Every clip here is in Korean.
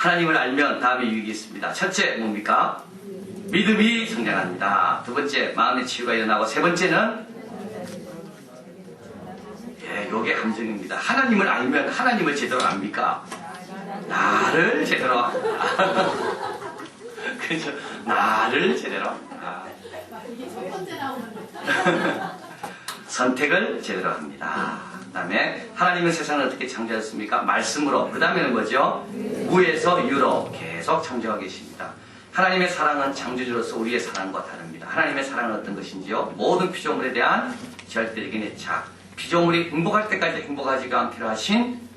하나님을 알면 다음에 유익이 있습니다. 첫째 뭡니까? 믿음이 성장합니다. 두 번째 마음의 치유가 일어나고, 세 번째는 요게 함정입니다. 하나님을 알면 하나님을 제대로 압니까? 나를 제대로 압니다. 그렇죠? 나를 제대로 압니다. 선택을 제대로 합니다. 그 다음에 하나님은 세상을 어떻게 창조하셨습니까? 말씀으로. 그 다음에는 뭐죠? 무에서 유로 계속 창조하고 계십니다. 하나님의 사랑은 창조주로서 우리의 사랑과 다릅니다. 하나님의 사랑은 어떤 것인지요? 모든 피조물에 대한 절대적인 애착, 피조물이 행복할 때까지 행복하지가 않기로 하신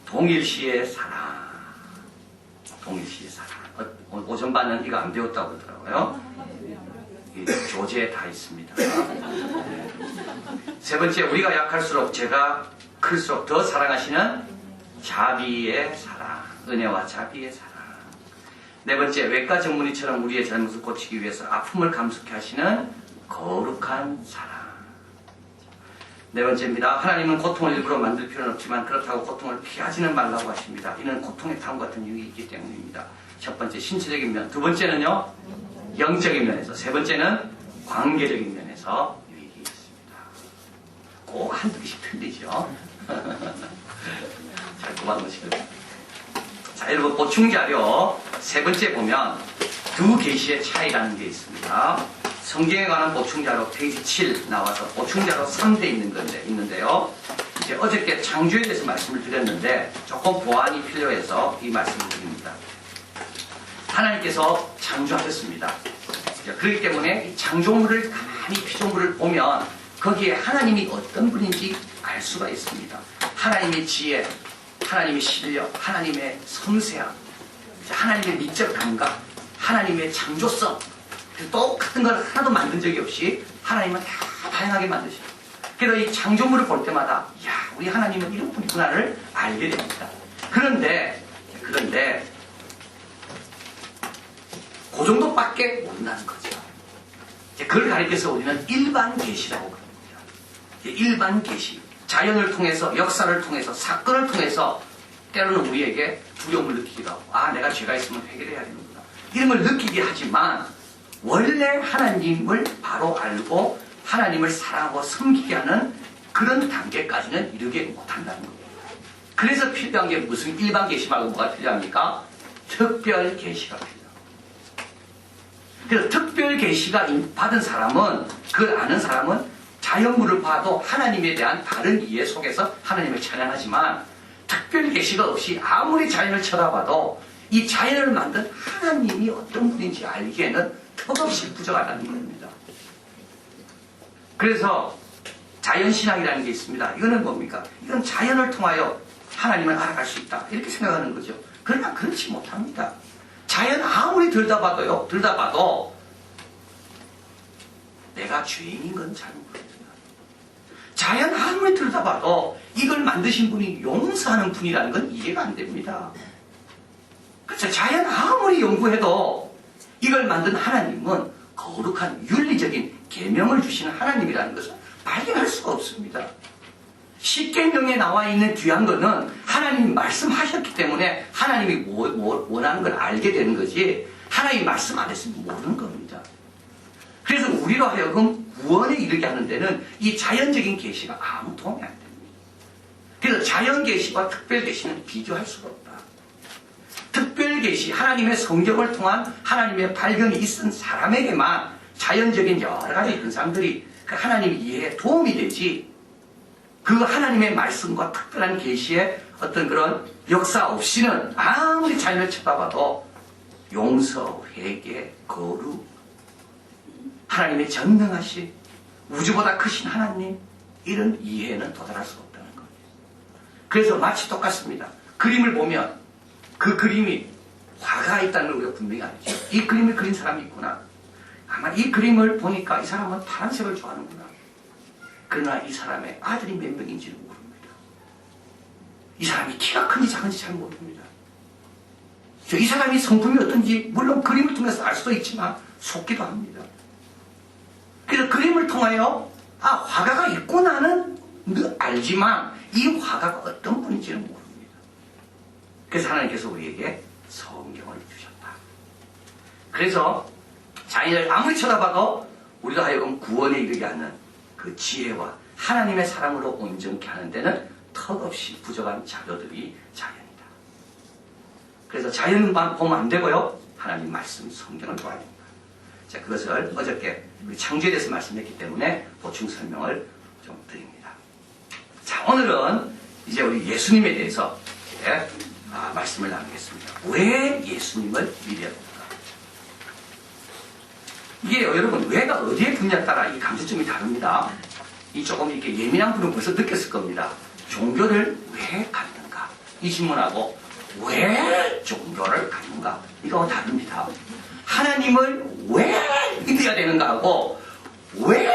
동일시의 사랑. 동일시의 사랑. 오전반은 이거 안 배웠다고 그러더라고요. 교재에 다 있습니다. 네. 세 번째, 우리가 약할수록 죄가 클수록 더 사랑하시는 자비의 사랑. 은혜와 자비의 사랑. 네 번째, 외과 전문의처럼 우리의 잘못을 고치기 위해서 아픔을 감수케 하시는 거룩한 사랑. 네 번째입니다. 하나님은 고통을 일부러 만들 필요는 없지만 그렇다고 고통을 피하지는 말라고 하십니다. 이는 고통의 탐 같은 유익이 있기 때문입니다. 첫 번째, 신체적인 면. 두 번째는요, 영적인 면에서. 세 번째는 관계적인 면에서 유익이 있습니다. 꼭 한두 개씩 틀리죠. 잘 뽑아놓으시고요. 자, 여러분 보충자료 세 번째 보면 두 계시의 차이라는 게 있습니다. 성경에 관한 보충자료 페이지 7 나와서 보충자료 3대 있는데요. 이제 어저께 창조에 대해서 말씀을 드렸는데 조금 보완이 필요해서 이 말씀을 드립니다. 하나님께서 창조하셨습니다. 그렇기 때문에 이 창조물을 가만히 피조물을 보면 거기에 하나님이 어떤 분인지 알 수가 있습니다. 하나님의 지혜, 하나님의 실력, 하나님의 섬세함, 하나님의 미적 감각, 하나님의 창조성, 똑같은 걸 하나도 만든 적이 없이 하나님은 다 다양하게 만드셔요. 그래서 이 창조물을 볼 때마다 야, 우리 하나님은 이런 분이구나를 알게 됩니다. 그런데 그 정도밖에 모른다는 거죠. 그걸 가리켜서 우리는 일반 계시라고 그럽니다. 일반 계시. 자연을 통해서, 역사를 통해서, 사건을 통해서 때로는 우리에게 두려움을 느끼기도 하고, 아, 내가 죄가 있으면 해결해야 되는구나, 이런 걸 느끼게 하지만 원래 하나님을 바로 알고 하나님을 사랑하고 섬기게 하는 그런 단계까지는 이르게 못한다는 거예요. 그래서 필요한 게 무슨 일반 계시 말고 뭐가 필요합니까? 특별 계시가 필요합니다. 그래서 특별 계시가 받은 사람은, 그걸 아는 사람은 자연물을 봐도 하나님에 대한 다른 이해 속에서 하나님을 찬양하지만, 특별 계시가 없이 아무리 자연을 쳐다봐도 이 자연을 만든 하나님이 어떤 분인지 알기에는 턱없이 부족하다는 겁니다. 그래서 자연신학이라는 게 있습니다. 이거는 뭡니까? 이건 자연을 통하여 하나님을 알아갈 수 있다, 이렇게 생각하는 거죠. 그러나 그렇지 못합니다. 자연 아무리 들다봐도 내가 죄인인 건 잘 모릅니다. 자연 아무리 들다봐도 이걸 만드신 분이 용서하는 분이라는 건 이해가 안 됩니다. 그렇죠? 자연 아무리 연구해도 이걸 만든 하나님은 거룩한 윤리적인 계명을 주시는 하나님이라는 것을 발견할 수가 없습니다. 십계명에 나와 있는 귀한 거는 하나님이 말씀하셨기 때문에 하나님이 원하는 걸 알게 되는 거지, 하나님이 말씀 안 했으면 모르는 겁니다. 그래서 우리로 하여금 구원에 이르게 하는 데는 이 자연적인 계시가 아무 도움이 안 됩니다. 그래서 자연 계시와 특별 계시는 비교할 수가 없다. 특별 계시, 하나님의 성경을 통한 하나님의 발견이 있은 사람에게만 자연적인 여러 가지 현상들이 그 하나님 이해에 도움이 되지, 그 하나님의 말씀과 특별한 계시의 어떤 그런 역사 없이는 아무리 자연을 쳐다봐도 용서, 회개, 거룩, 하나님의 전능하신, 우주보다 크신 하나님, 이런 이해에는 도달할 수 없다는 겁니다. 그래서 마치 똑같습니다. 그림을 보면 그 그림이 화가 있다는 걸 우리가 분명히 알죠. 이 그림을 그린 사람이 있구나. 아마 이 그림을 보니까 이 사람은 파란색을 좋아하는구나. 그러나 이 사람의 아들이 몇 명인지는 모릅니다. 이 사람이 키가 큰지 작은지 잘 모릅니다. 이 사람이 성품이 어떤지 물론 그림을 통해서 알 수도 있지만 속기도 합니다. 그래서 그림을 통하여 화가가 있구나는 알지만 이 화가가 어떤 분인지는 모릅니다. 그래서 하나님께서 우리에게 성경을 주셨다. 그래서 자연을 아무리 쳐다봐도 우리가 하여금 구원에 이르게 하는 그 지혜와 하나님의 사랑으로 온전케 하는 데는 턱없이 부족한 자료들이 자연이다. 그래서 자연만 보면 안 되고요. 하나님 말씀, 성경을 봐야 됩니다. 자, 그것을 어저께 우리 창조에 대해서 말씀했기 때문에 보충 설명을 좀 드립니다. 자, 오늘은 이제 우리 예수님에 대해서 말씀을 나누겠습니다. 왜 예수님을 믿어야 됩니까? 이게 여러분 왜가 어디에 붙냐에 따라 이 강조점이 다릅니다. 이 조금 이렇게 예민한 분은 벌써 느꼈을 겁니다. 종교를 왜 갖는가? 이 질문하고 왜 종교를 갖는가? 이거 다릅니다. 하나님을 왜 믿어야 되는가 하고 왜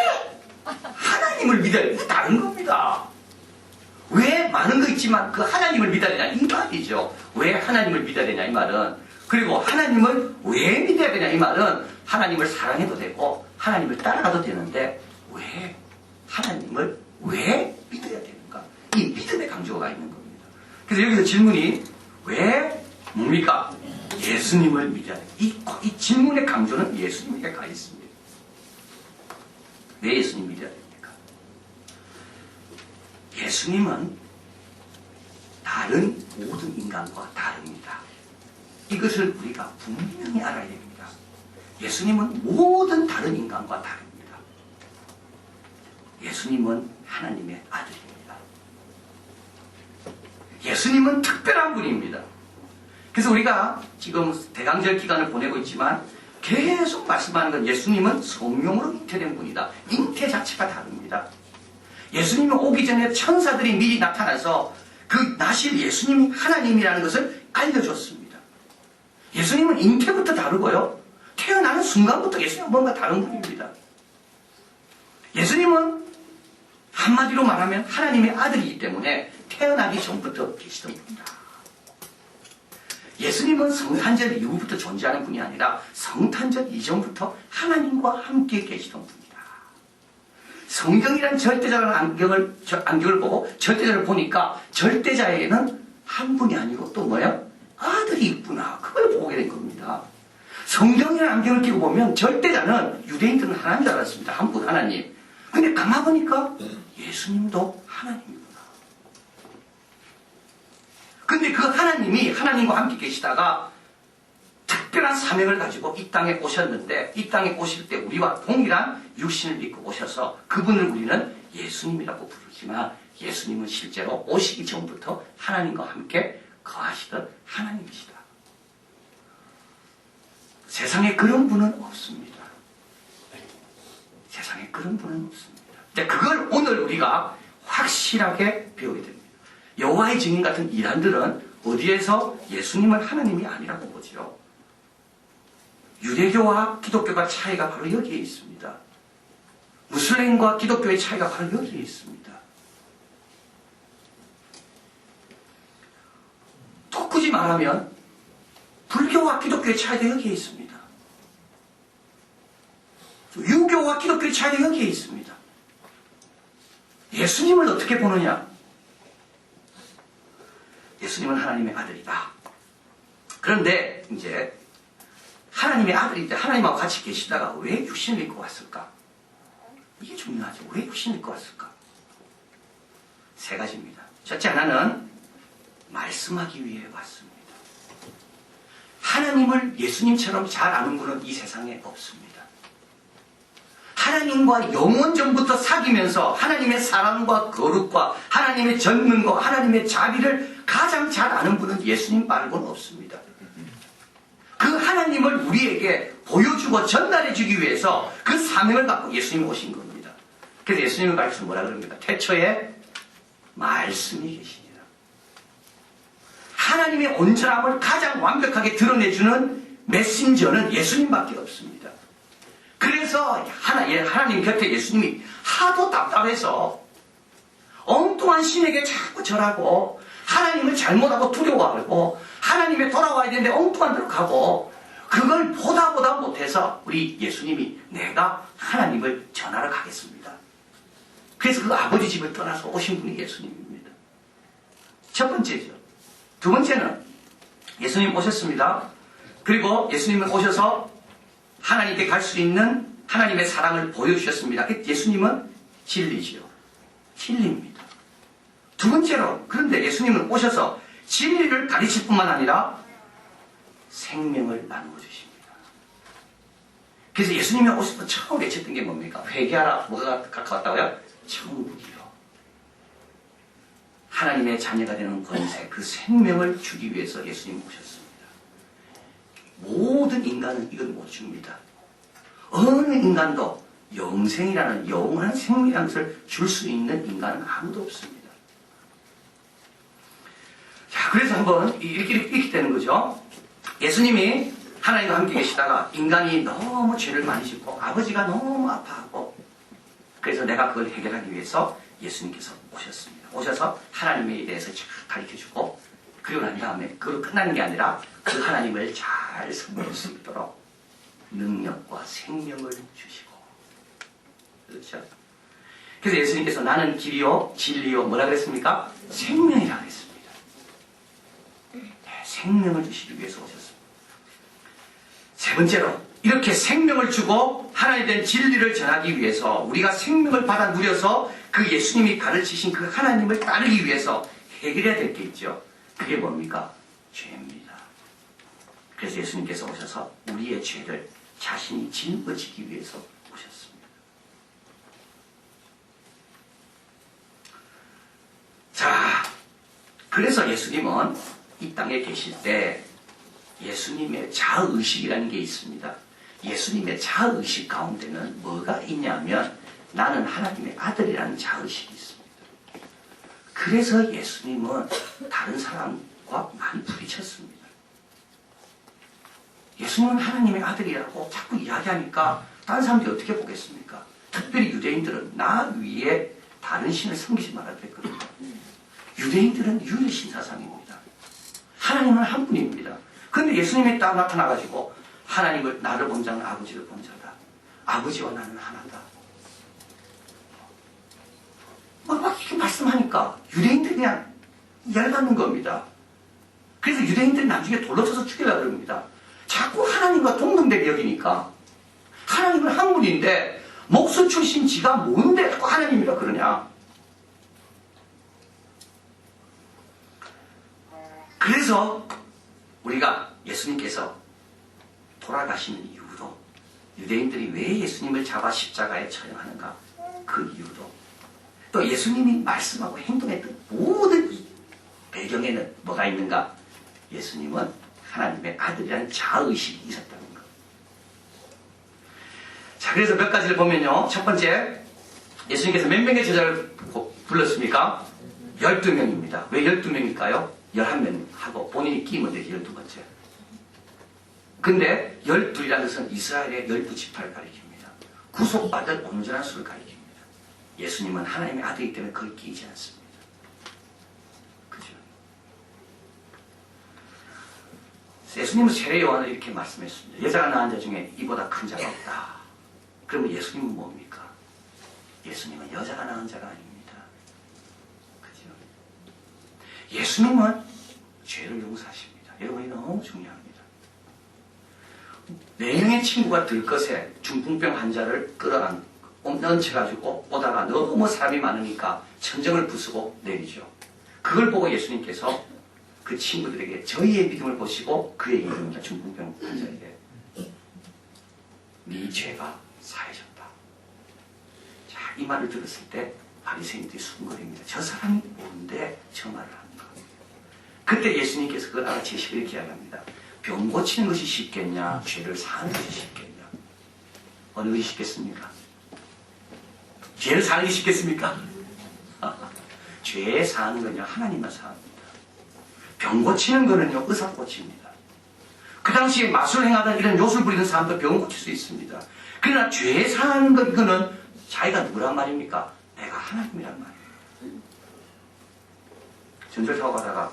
하나님을 믿어야 되는가 다른 겁니다. 왜 많은 거 있지만 그 하나님을 믿어야 되냐 이 말이죠. 왜 하나님을 믿어야 되냐 이 말은. 그리고 하나님을 왜 믿어야 되냐 이 말은 하나님을 사랑해도 되고 하나님을 따라가도 되는데 왜 하나님을 왜 믿어야 되는가? 이 믿음의 강조가 있는 겁니다. 그래서 여기서 질문이 왜 뭡니까? 예수님을 믿어야 돼. 이 질문의 강조는 예수님에게 가 있습니다. 왜 예수님 믿어야 됩니까? 예수님은 다른 모든 인간과 다릅니다. 이것을 우리가 분명히 알아야 됩니다. 예수님은 모든 다른 인간과 다릅니다. 예수님은 하나님의 아들입니다. 예수님은 특별한 분입니다. 그래서 우리가 지금 대강절 기간을 보내고 있지만 계속 말씀하는 건 예수님은 성령으로 잉태된 분이다. 잉태 자체가 다릅니다. 예수님이 오기 전에 천사들이 미리 나타나서 그 나실 예수님이 하나님이라는 것을 알려줬습니다. 예수님은 잉태부터 다르고요. 태어나는 순간부터 예수님은 뭔가 다른 분입니다. 예수님은 한마디로 말하면 하나님의 아들이기 때문에 태어나기 전부터 계시던 분이다. 예수님은 성탄절 이후부터 존재하는 분이 아니라 성탄절 이전부터 하나님과 함께 계시던 분이다. 성경이란 절대자라는 안경을 보고 절대자를 보니까 절대자에게는 한 분이 아니고 또 뭐예요? 아들이 있구나. 그걸 보게 된 겁니다. 성경이라는 안경을 끼고 보면 절대자는 유대인들은 하나님인 줄 알았습니다. 한 분 하나님. 근데 가만 보니까 예수님도 하나님이구나. 근데 그 하나님이 하나님과 함께 계시다가 특별한 사명을 가지고 이 땅에 오셨는데 이 땅에 오실 때 우리와 동일한 육신을 입고 오셔서 그분을 우리는 예수님이라고 부르지만 예수님은 실제로 오시기 전부터 하나님과 함께 거하시던 하나님이시다. 세상에 그런 분은 없습니다. 세상에 그런 분은 없습니다. 그걸 오늘 우리가 확실하게 배우게 됩니다. 여호와의 증인 같은 이단들은 어디에서 예수님을 하나님이 아니라고 보지요. 유대교와 기독교가 차이가 바로 여기에 있습니다. 무슬림과 기독교의 차이가 바로 여기에 있습니다. 또 굳이 말하면 불교와 기독교의 차이도 여기에 있습니다. 유교와 기독교의 차이도 여기에 있습니다. 예수님을 어떻게 보느냐? 예수님은 하나님의 아들이다. 그런데 이제 하나님의 아들인데 하나님하고 같이 계시다가 왜 육신을 입고 왔을까? 이게 중요하죠. 왜 육신을 입고 왔을까? 세 가지입니다. 첫째 하나는 말씀하기 위해 왔습니다. 하나님을 예수님처럼 잘 아는 분은 이 세상에 없습니다. 하나님과 영원 전부터 사귀면서 하나님의 사랑과 거룩과 하나님의 전능과 하나님의 자비를 가장 잘 아는 분은 예수님 말고는 없습니다. 그 하나님을 우리에게 보여주고 전달해주기 위해서 그 사명을 갖고 예수님이 오신 겁니다. 그래서 예수님을 가르쳐서 뭐라 그럽니까? 태초에 말씀이 계시니라. 하나님의 온전함을 가장 완벽하게 드러내주는 메신저는 예수님밖에 없습니다. 그래서 하나님 곁에 예수님이 하도 답답해서 엉뚱한 신에게 자꾸 절하고 하나님을 잘못하고 두려워하고 하나님에 돌아와야 되는데 엉뚱한 데로 가고 그걸 보다 못해서 우리 예수님이 내가 하나님을 전하러 가겠습니다. 그래서 그 아버지 집을 떠나서 오신 분이 예수님입니다. 첫 번째죠. 두 번째는 예수님 오셨습니다. 그리고 예수님은 오셔서 하나님께 갈 수 있는 하나님의 사랑을 보여주셨습니다. 예수님은 진리지요. 진리입니다. 두 번째로, 그런데 예수님은 오셔서 진리를 가르칠 뿐만 아니라 생명을 나누어 주십니다. 그래서 예수님이 오셔서 처음 외쳤던 게 뭡니까? 회개하라. 뭐가 가까웠다고요? 천국이요. 하나님의 자녀가 되는 권세, 그 생명을 주기 위해서 예수님 오셨습니다. 모든 인간은 이걸 못 줍니다. 어느 인간도 영생이라는 영원한 생명이라는 것을 줄 수 있는 인간은 아무도 없습니다. 자, 그래서 한번 이렇게 되는 거죠. 예수님이 하나님과 함께 계시다가 인간이 너무 죄를 많이 짓고 아버지가 너무 아파하고 그래서 내가 그걸 해결하기 위해서 예수님께서 오셨습니다. 오셔서 하나님에 대해서 쫙 가르쳐주고 그리고 난 다음에 그걸로 끝나는 게 아니라 그 하나님을 잘 섬길 수 있도록 능력과 생명을 주시고 그렇죠? 그래서 예수님께서 나는 길이요 진리요 뭐라 그랬습니까? 생명이라 그랬습니다. 생명을 주시기 위해서 오셨습니다. 세 번째로 이렇게 생명을 주고 하나님에 대한 진리를 전하기 위해서 우리가 생명을 받아 누려서 그 예수님이 가르치신 그 하나님을 따르기 위해서 해결해야 될 게 있죠. 그게 뭡니까? 죄입니다. 그래서 예수님께서 오셔서 우리의 죄를 자신이 짊어지기 위해서 오셨습니다. 자, 그래서 예수님은 이 땅에 계실 때 예수님의 자의식이라는 게 있습니다. 예수님의 자의식 가운데는 뭐가 있냐면 나는 하나님의 아들이라는 자의식이 있습니다. 그래서 예수님은 다른 사람과 많이 부딪혔습니다. 예수님은 하나님의 아들이라고 자꾸 이야기하니까 다른 사람들이 어떻게 보겠습니까? 특별히 유대인들은 나 위에 다른 신을 섬기지 말아야 됐거든요. 유대인들은 유일신사상입니다. 하나님은 한 분입니다. 그런데 예수님이 딱 나타나가지고 하나님을 나를 본 자는 아버지를 본 자다. 아버지와 나는 하나다. 막 이렇게 말씀하니까 유대인들이 그냥 열받는 겁니다. 그래서 유대인들이 나중에 돌로 쳐서 죽이려고 그럽니다. 자꾸 하나님과 동등되게 여기니까 하나님은 한 분인데 목수 출신 지가 뭔데 자꾸 하나님이라 그러냐. 그래서 우리가 예수님께서 돌아가시는 이유도 유대인들이 왜 예수님을 잡아 십자가에 처형하는가 그 이유도 또 예수님이 말씀하고 행동했던 모든 이 배경에는 뭐가 있는가? 예수님은 하나님의 아들이라는 자의식이 있었다는 것. 자, 그래서 몇 가지를 보면요. 첫 번째, 예수님께서 몇 명의 제자를 불렀습니까? 12명입니다. 왜 12명일까요? 11명 하고 본인이 끼면 되지 12번째. 근데 12이라는 것은 이스라엘의 12지파를 가리킵니다. 구속받을 온전한 수를 가리킵니다. 예수님은 하나님의 아들이기 때문에 거기 끼지 않습니다. 그죠? 예수님은 세례 요한을 이렇게 말씀했습니다. 여자가 낳은 자 중에 이보다 큰 자가 없다. 그러면 예수님은 뭡니까? 예수님은 여자가 낳은 자가 아닙니다. 그죠? 예수님은 죄를 용서하십니다. 여러분이 너무 중요합니다. 4명의 친구가 들것에 중풍병 환자를 얹혀가지고 오다가 너무 사람이 많으니까 천정을 부수고 내리죠. 그걸 보고 예수님께서 그 친구들에게 저희의 믿음을 보시고 그의 이름입니다. 중풍병 환자에게 네 죄가 사해졌다. 자, 이 말을 들었을 때 바리새인들이 수군거립니다. 저 사람이 뭔데 저 말을 합니까? 그때 예수님께서 그걸 알아채시고 이렇게 이야기합니다. 병 고치는 것이 쉽겠냐? 죄를 사는 것이 쉽겠냐? 어느 것이 쉽겠습니까? 죄를 사는 게 쉽겠습니까? 죄 사는 거냐? 하나님만 사합니다. 병 고치는 거는요, 의사 고칩니다. 그 당시에 마술 행하던 이런 요술 부리는 사람도 병 고칠 수 있습니다. 그러나 죄 사는 거, 이거는 자기가 누구란 말입니까? 내가 하나님이란 말이에요. 전철 타고 가다가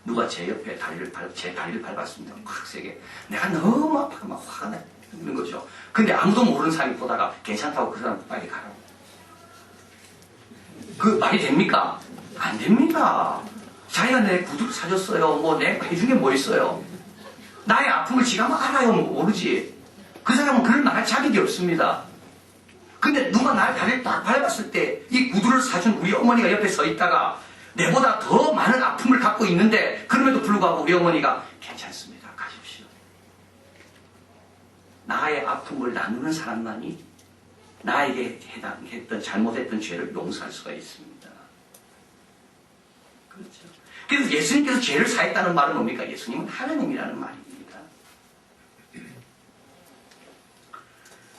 누가 제 옆에 제 다리를 밟았습니다. 확 세게. 내가 너무 아파서 막 화가 나는 거죠. 근데 아무도 모르는 사람이 보다가 괜찮다고 그 사람 빨리 가라고. 그 말이 됩니까? 안 됩니다. 자기가 내 구두를 사줬어요. 뭐 내가 해준 게 뭐 있어요. 나의 아픔을 지가 알아요. 모르지. 그 사람은 그걸 말할 자격이 없습니다. 근데 누가 날 다리를 딱 밟았을 때 이 구두를 사준 우리 어머니가 옆에 서 있다가 내보다 더 많은 아픔을 갖고 있는데 그럼에도 불구하고 우리 어머니가 괜찮습니다. 가십시오. 나의 아픔을 나누는 사람만이 나에게 해당했던 잘못했던 죄를 용서할 수가 있습니다. 그렇죠. 그래서 예수님께서 죄를 사했다는 말은 뭡니까? 예수님은 하나님이라는 말입니다.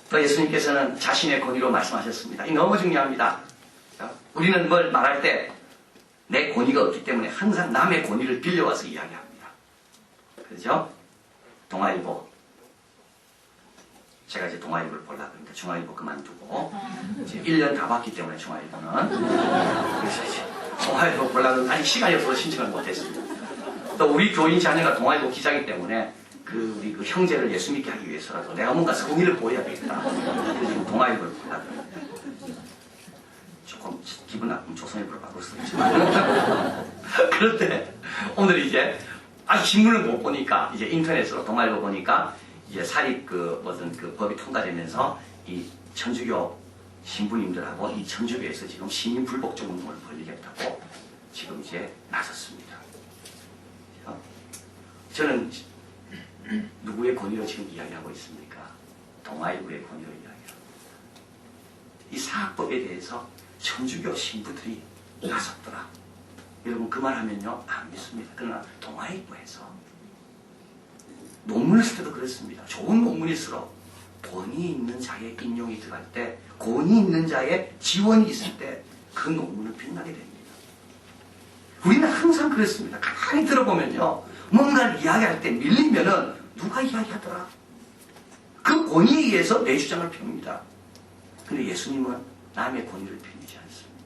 또 예수님께서는 자신의 권위로 말씀하셨습니다. 이 너무 중요합니다. 우리는 뭘 말할 때 내 권위가 없기 때문에 항상 남의 권위를 빌려와서 이야기합니다. 그렇죠? 동아일보. 제가 이제 동아일보를 보려고 합니다. 중앙일보 그만두고 이제 1년 다 봤기 때문에 중앙일보는 그래서 이제 동아일보 보려고 아직 시간이 없어서 신청을 못했습니다. 또 우리 교인 자녀가 동아일보 기자이기 때문에 우리 그 형제를 예수 믿게 하기 위해서라도 내가 뭔가 성의를 보여야 되겠다. 그래서 지금 동아일보를 보려고 합니다. 조금 기분 나쁘면 조선일보로 바꿀 수도 있지만 그런데 오늘 이제 아직 신문을 못 보니까 이제 인터넷으로 동아일보 보니까 이제 사립 무슨 법이 통과되면서 이 천주교 신부님들하고 이 천주교에서 지금 시민 불복종 운동을 벌이겠다고 지금 이제 나섰습니다. 저는 누구의 권위로 지금 이야기하고 있습니까? 동아일보의 권위로 이야기합니다. 이 사학법에 대해서 천주교 신부들이 나섰더라. 여러분 그 말하면요 안 믿습니다. 그러나 동아일보에서 논문을 쓸 때도 그렇습니다. 좋은 논문일수록 돈이 있는 자의 인용이 들어갈 때, 권위 있는 자의 지원이 있을 때 그 논문은 빛나게 됩니다. 우리는 항상 그렇습니다. 가만히 들어보면요, 뭔가를 이야기할 때 밀리면은 누가 이야기하더라. 그 권위에 의해서 내 주장을 펴니다. 근데 예수님은 남의 권위를 펴지 않습니다.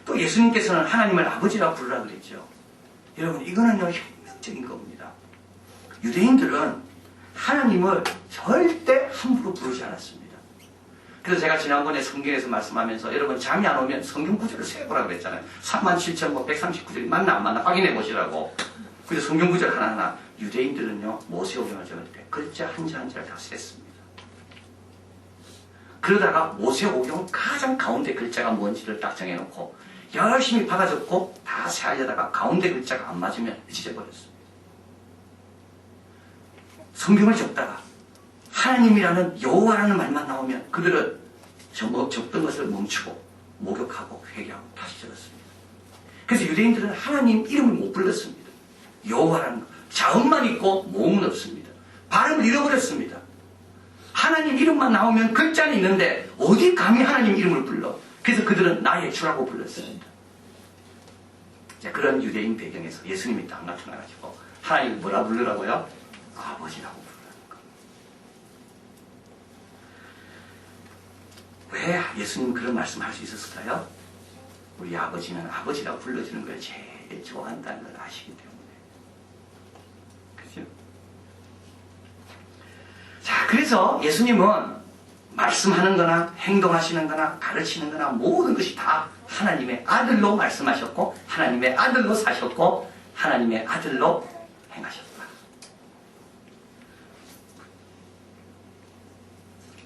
또 예수님께서는 하나님을 아버지라고 부르라 그랬죠. 여러분 이거는요 혁명적인 겁니다. 유대인들은 하나님을 절대 함부로 부르지 않았습니다. 그래서 제가 지난번에 성경에서 말씀하면서 여러분 잠이 안 오면 성경 구절을 세보라고 그랬잖아요. 37,139절이 맞나 안 맞나 확인해 보시라고. 그래서 성경 구절 하나하나 유대인들은요 모세오경을 적을 때 글자 한자 한자를 다 셌습니다. 그러다가 모세오경 가장 가운데 글자가 뭔지를 딱 정해놓고 열심히 받아 적고 다 세하려다가 가운데 글자가 안 맞으면 찢어버렸습니다. 성경을 적다가 하나님이라는 여호와라는 말만 나오면 그들은 적던 것을 멈추고 목욕하고 회개하고 다시 적었습니다. 그래서 유대인들은 하나님 이름을 못 불렀습니다. 여호와라는 것. 자음만 있고 모음은 없습니다. 발음을 잃어버렸습니다. 하나님 이름만 나오면 글자는 있는데 어디 감히 하나님 이름을 불러. 그래서 그들은 나의 주라고 불렀습니다. 자, 그런 유대인 배경에서 예수님이 딱 나타나가지고 하나님 뭐라 부르라고요? 아버지라고 부르라는 겁니다. 왜 예수님 그런 말씀을 할 수 있었을까요? 우리 아버지는 아버지라고 불러주는 걸 제일 좋아한다는 걸 아시기 때문에. 그죠? 자, 그래서 예수님은 말씀하는 거나 행동하시는 거나 가르치는 거나 모든 것이 다 하나님의 아들로 말씀하셨고 하나님의 아들로 사셨고 하나님의 아들로 행하셨다.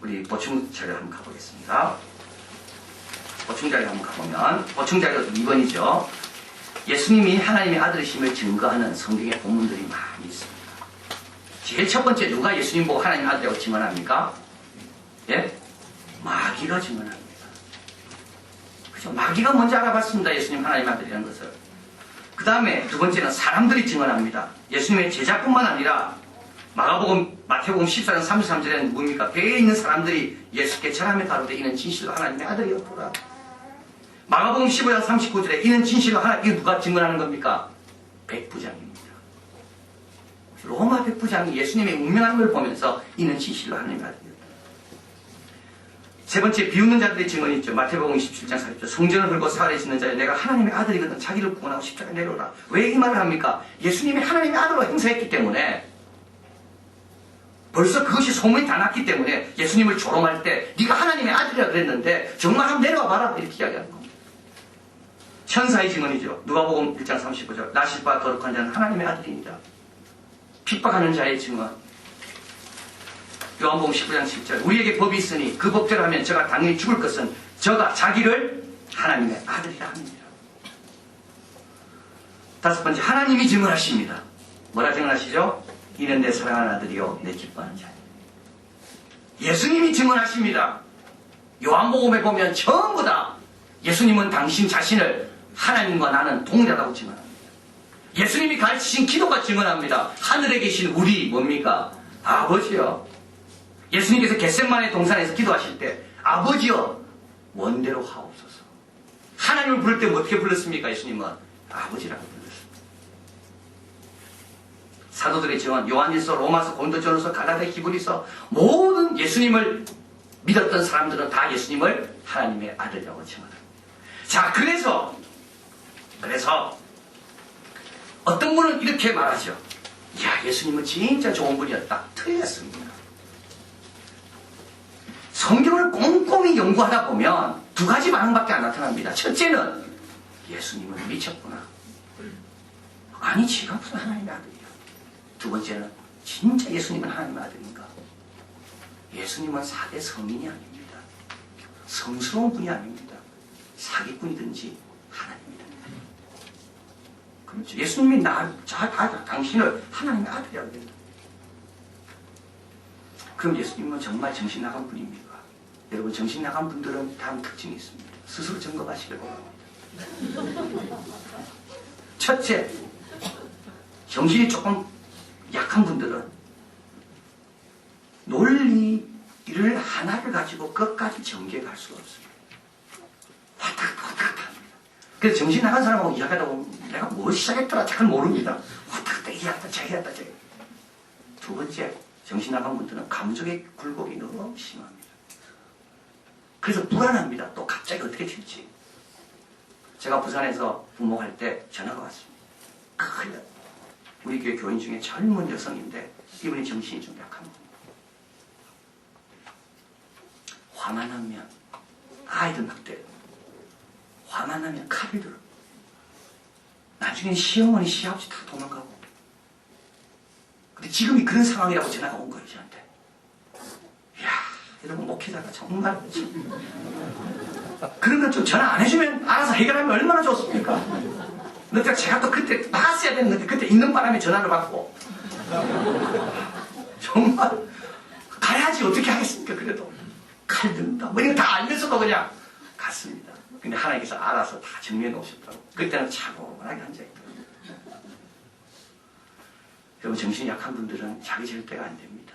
우리 보충 자료 한번 가보겠습니다. 보충 자료 한번 가보면 보충 자료 2번이죠. 예수님이 하나님의 아들이심을 증거하는 성경의 본문들이 많이 있습니다. 제일 첫 번째 누가 예수님 보고 하나님 아들이라고 증언합니까? 예? 마귀가 증언합니다. 그죠? 마귀가 먼저 알아봤습니다. 예수님 하나님 아들이라는 것을. 그 다음에 두 번째는 사람들이 증언합니다. 예수님의 제자뿐만 아니라 마태복음 14장 33절에는 누굽니까? 배에 있는 사람들이 예수께 절하며 가로되 이는 진실로 하나님의 아들이었구나. 마가복음 15장 39절에 이는 진실로 하나님, 이거 누가 증언하는 겁니까? 백부장입니다. 로마 백부장이 예수님의 운명하는 걸 보면서 이는 진실로 하나님의 아들이었다. 세 번째 비웃는 자들의 증언이 있죠. 마태복음 27장 40절 성전을 헐고 사활에 짓는 자여 내가 하나님의 아들이거든 자기를 구원하고 십자가에 내려오라. 왜 이 말을 합니까? 예수님이 하나님의 아들로 행세했기 때문에 벌써 그것이 소문이 다 났기 때문에 예수님을 조롱할 때 네가 하나님의 아들이라 그랬는데 정말 한번 내려와 봐라 이렇게 이야기하는 겁니다. 천사의 증언이죠. 누가복음 1장 35절. 나실바 거룩한 자는 하나님의 아들입니다. 핍박하는 자의 증언. 요한복음 19장 10절. 우리에게 법이 있으니 그 법대로 하면 저가 당연히 죽을 것은 저가 자기를 하나님의 아들이라 합니다. 다섯 번째, 하나님이 증언하십니다. 뭐라 증언하시죠? 이는 내 사랑하는 아들이요 내 기뻐하는 자니. 예수님이 증언하십니다. 요한복음에 보면 전부 다 예수님은 당신 자신을 하나님과 나는 동일하다고 증언합니다. 예수님이 가르치신 기도가 증언합니다. 하늘에 계신 우리 뭡니까? 아버지요. 예수님께서 겟세마네 동산에서 기도하실 때 아버지여 원대로 하옵소서. 하나님을 부를 때 어떻게 불렀습니까? 예수님은 아버지라고 불렀습니다. 사도들의 증언, 요한일서, 로마서, 고린도전서, 갈라디아, 히브리서 모든 예수님을 믿었던 사람들은 다 예수님을 하나님의 아들이라고 증언합니다. 자, 그래서 어떤 분은 이렇게 말하죠. 야, 예수님은 진짜 좋은 분이었다. 틀렸습니다. 성경을 꼼꼼히 연구하다 보면 두 가지 반응밖에 안 나타납니다. 첫째는 예수님은 미쳤구나. 아니, 지가 무슨 하나님의 아들이야. 두 번째는 진짜 예수님은 하나님의 아들인가. 예수님은 4대 성인이 아닙니다. 성스러운 분이 아닙니다. 사기꾼이든지 하나님이다. 그렇죠. 예수님이 당신을 하나님의 아들이라고 합니다. 그럼 예수님은 정말 정신 나간 분입니까? 여러분, 정신 나간 분들은 다음 특징이 있습니다. 스스로 점검하시길 바랍니다. 첫째, 정신이 조금 약한 분들은 논리를 하나를 가지고 끝까지 전개해 갈 수가 없습니다. 왔다 갔다 합니다. 그래서 정신 나간 사람하고 이야기하다 보면 내가 뭘 시작했더라 잘 모릅니다. 왔다 갔다 이야기했다 저기했다 저기. 두 번째, 정신 나간 분들은 감정의 굴곡이 너무 심합니다. 그래서 불안합니다. 또 갑자기 어떻게 될지. 제가 부산에서 부목할 때 전화가 왔습니다. 큰일 났다. 우리 교회 교인 중에 젊은 여성인데 이분이 정신이 좀 약한 분입니다. 화만 나면 아이들 막 때려. 화만 나면 칼을 들어. 나중에 시어머니 시아버지 다 도망가고. 근데 지금이 그런 상황이라고 전화가 온 거예요, 저한테. 이야, 여러분 목회자가 정말 그런 건 좀 전화 안 해주면 알아서 해결하면 얼마나 좋습니까? 그러니까 제가 또 그때 나갔어야 됐는데 그때 있는 바람에 전화를 받고 정말 가야지 어떻게 하겠습니까? 그래도 칼 든다 뭐 이거 다 알면서도 그냥 갔습니다. 근데 하나님께서 알아서 다 정리해 놓으셨다고. 그때는 차분하게 앉아있더라고요. 여러분, 정신이 약한 분들은 자기 절대가 안 됩니다.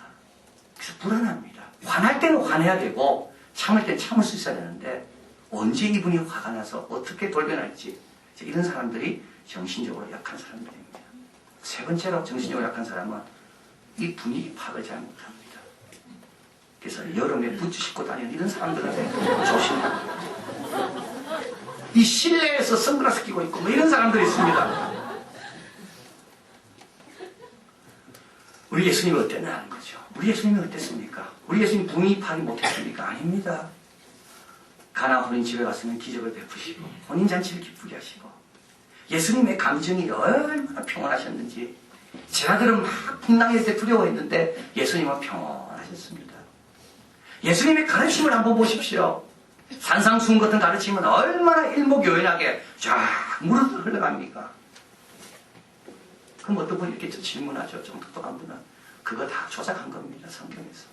그래서 불안합니다. 화날 때는 화내야 되고 참을 때는 참을 수 있어야 되는데 언제 이분이 화가 나서 어떻게 돌변할지, 이런 사람들이 정신적으로 약한 사람들입니다. 세 번째로 정신적으로 약한 사람은 이 분위기 파악을 잘 못합니다. 그래서 여름에 부츠 신고 다니는 이런 사람들한테 조심해야 돼요. 이 실내에서 선글라스 끼고 있고 뭐 이런 사람들이 있습니다. 우리 예수님이 어땠냐는 거죠. 우리 예수님이 어땠습니까? 우리 예수님 분위기 파악이 못했습니까? 아닙니다. 가나 혼인 집에 갔으면 기적을 베푸시고 혼인잔치를 기쁘게 하시고 예수님의 감정이 얼마나 평온하셨는지. 제 아들은 막 풍랑일 때 두려워했는데 예수님은 평온하셨습니다. 예수님의 가르침을 한번 보십시오. 산상수훈 같은 가르침은 얼마나 일목요연하게 쫙 물어 흘러갑니까? 그럼 어떤 분이 이렇게 질문하죠. 좀 똑똑한 분은 그거 다 조작한 겁니다. 성경에서.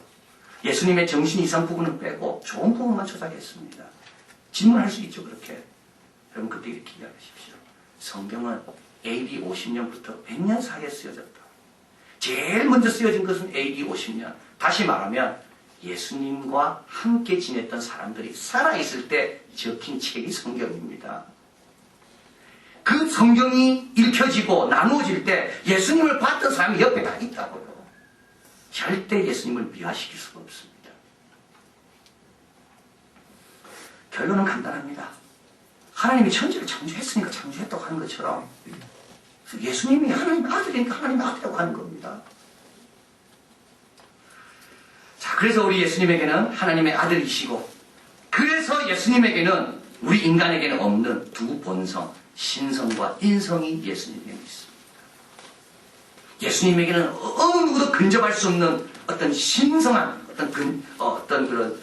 예수님의 정신 이상 부분은 빼고 좋은 부분만 조작했습니다. 질문할 수 있죠. 그렇게. 여러분 그때 이렇게 이야기하십시오. 성경은 AD 50년부터 100년 사이에 쓰여졌다. 제일 먼저 쓰여진 것은 AD 50년. 다시 말하면 예수님과 함께 지냈던 사람들이 살아있을 때 적힌 책이 성경입니다. 그 성경이 읽혀지고 나누어질 때 예수님을 봤던 사람이 옆에 다 있다고요. 절대 예수님을 미화시킬 수가 없습니다. 결론은 간단합니다. 하나님이 천지를 창조했으니까 창조했다고 하는 것처럼 예수님이 하나님의 아들이니까 하나님의 아들이라고 하는 겁니다. 자, 그래서 우리 예수님에게는 하나님의 아들이시고, 그래서 예수님에게는 우리 인간에게는 없는 두 본성, 신성과 인성이 예수님에게 있습니다. 예수님에게는 어느 누구도 근접할 수 없는 어떤 신성한 어떤 그런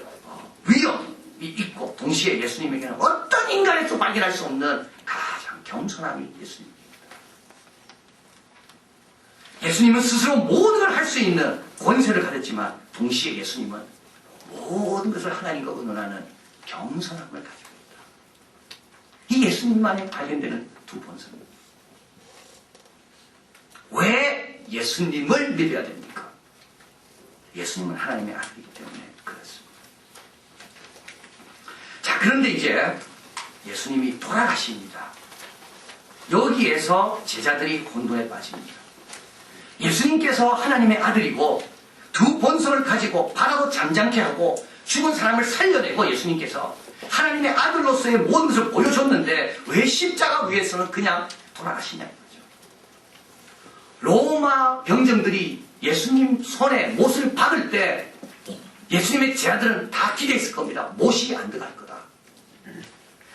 위엄이 있고, 동시에 예수님에게는 어떤 인간에도 발견할 수 없는 가장 겸손함이 예수님입니다. 예수님은 스스로 모든 걸 할 수 있는 권세를 가졌지만, 동시에 예수님은 모든 것을 하나님과 의논하는 겸손함을 가지고 있다. 이 예수님만에 발견되는 두 본성입니다. 왜 예수님을 믿어야 됩니까? 예수님은 하나님의 아들이기 때문에 그렇습니다. 자, 그런데 이제 예수님이 돌아가십니다. 여기에서 제자들이 혼돈에 빠집니다. 예수님께서 하나님의 아들이고 두 본성을 가지고 바다도 잠잠케 하고 죽은 사람을 살려내고 예수님께서 하나님의 아들로서의 모든 것을 보여줬는데 왜 십자가 위에서는 그냥 돌아가시냐는 거죠. 로마 병정들이 예수님 손에 못을 박을 때 예수님의 제자들은 다 기대했을 겁니다. 못이 안 들어갈 거다.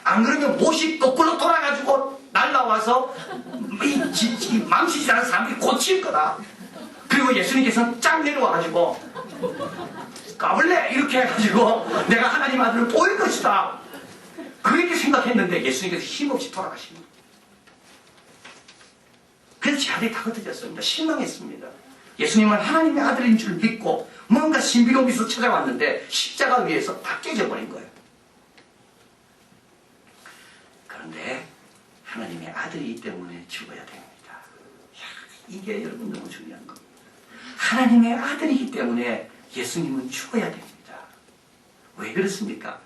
안 그러면 못이 거꾸로 돌아가지고 날라와서 이 망치지 않은 사람들이 고칠 거다. 그리고 예수님께서는 쫙 내려와가지고 까불래 이렇게 해가지고 내가 하나님 아들을 보일 것이다. 그렇게 생각했는데 예수님께서 힘없이 돌아가십니다. 그래서 제자들이 다 흩어졌습니다. 실망했습니다. 예수님은 하나님의 아들인 줄 믿고 뭔가 신비로운 빛으로 찾아왔는데 십자가 위에서 다 깨져버린 거예요. 그런데 하나님의 아들이기 때문에 죽어야 됩니다. 이게 여러분 너무 중요한 겁니다. 하나님의 아들이기 때문에 예수님은 죽어야 됩니다. 왜 그렇습니까?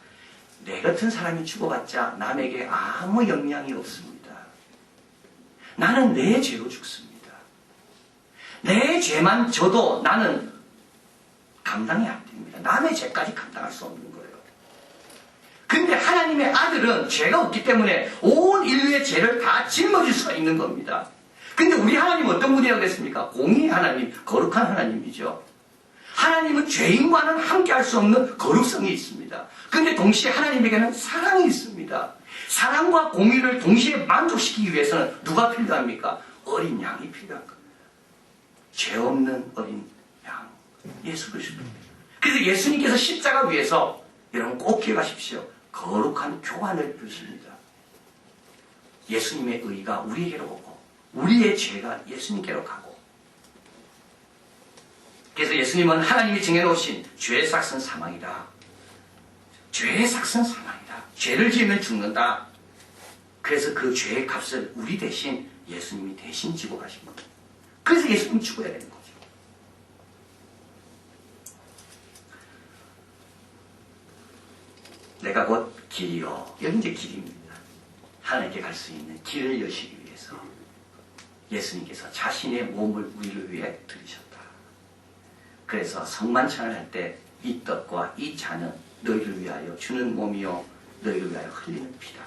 내 같은 사람이 죽어봤자 남에게 아무 영향이 없습니다. 나는 내 죄로 죽습니다. 내 죄만 져도 나는 감당이 안 됩니다. 남의 죄까지 감당할 수 없는 거예요. 근데 하나님의 아들은 죄가 없기 때문에 온 인류의 죄를 다 짊어질 수가 있는 겁니다. 근데 우리 하나님은 어떤 분이라고 그랬습니까? 공의 하나님, 거룩한 하나님이죠. 하나님은 죄인과는 함께 할 수 없는 거룩성이 있습니다. 근데 동시에 하나님에게는 사랑이 있습니다. 사랑과 공의를 동시에 만족시키기 위해서는 누가 필요합니까? 어린 양이 필요한 겁니다. 죄 없는 어린 양, 예수 그리스도입니다. 그래서 예수님께서 십자가 위에서 여러분 꼭 기억하십시오. 거룩한 교환을 이루십니다. 예수님의 의가 우리에게로 오고 우리의 죄가 예수님께로 가고, 그래서 예수님은 하나님이 정해놓으신 죄의 삭은 사망이다. 죄의 삭은 사망이다. 죄를 지으면 죽는다. 그래서 그 죄의 값을 우리 대신 예수님이 대신 지고 가신 겁니다. 그래서 예수님이 죽어야 되는 거죠. 내가 곧 길이요. 여기 이제 길입니다. 하나님께 갈 수 있는 길을 여시기 위해서 예수님께서 자신의 몸을 우리를 위해 드리셨다. 그래서 성만찬을 할 때 이 떡과 이 잔은 너희를 위하여 주는 몸이요 너희를 위하여 흘리는 피다.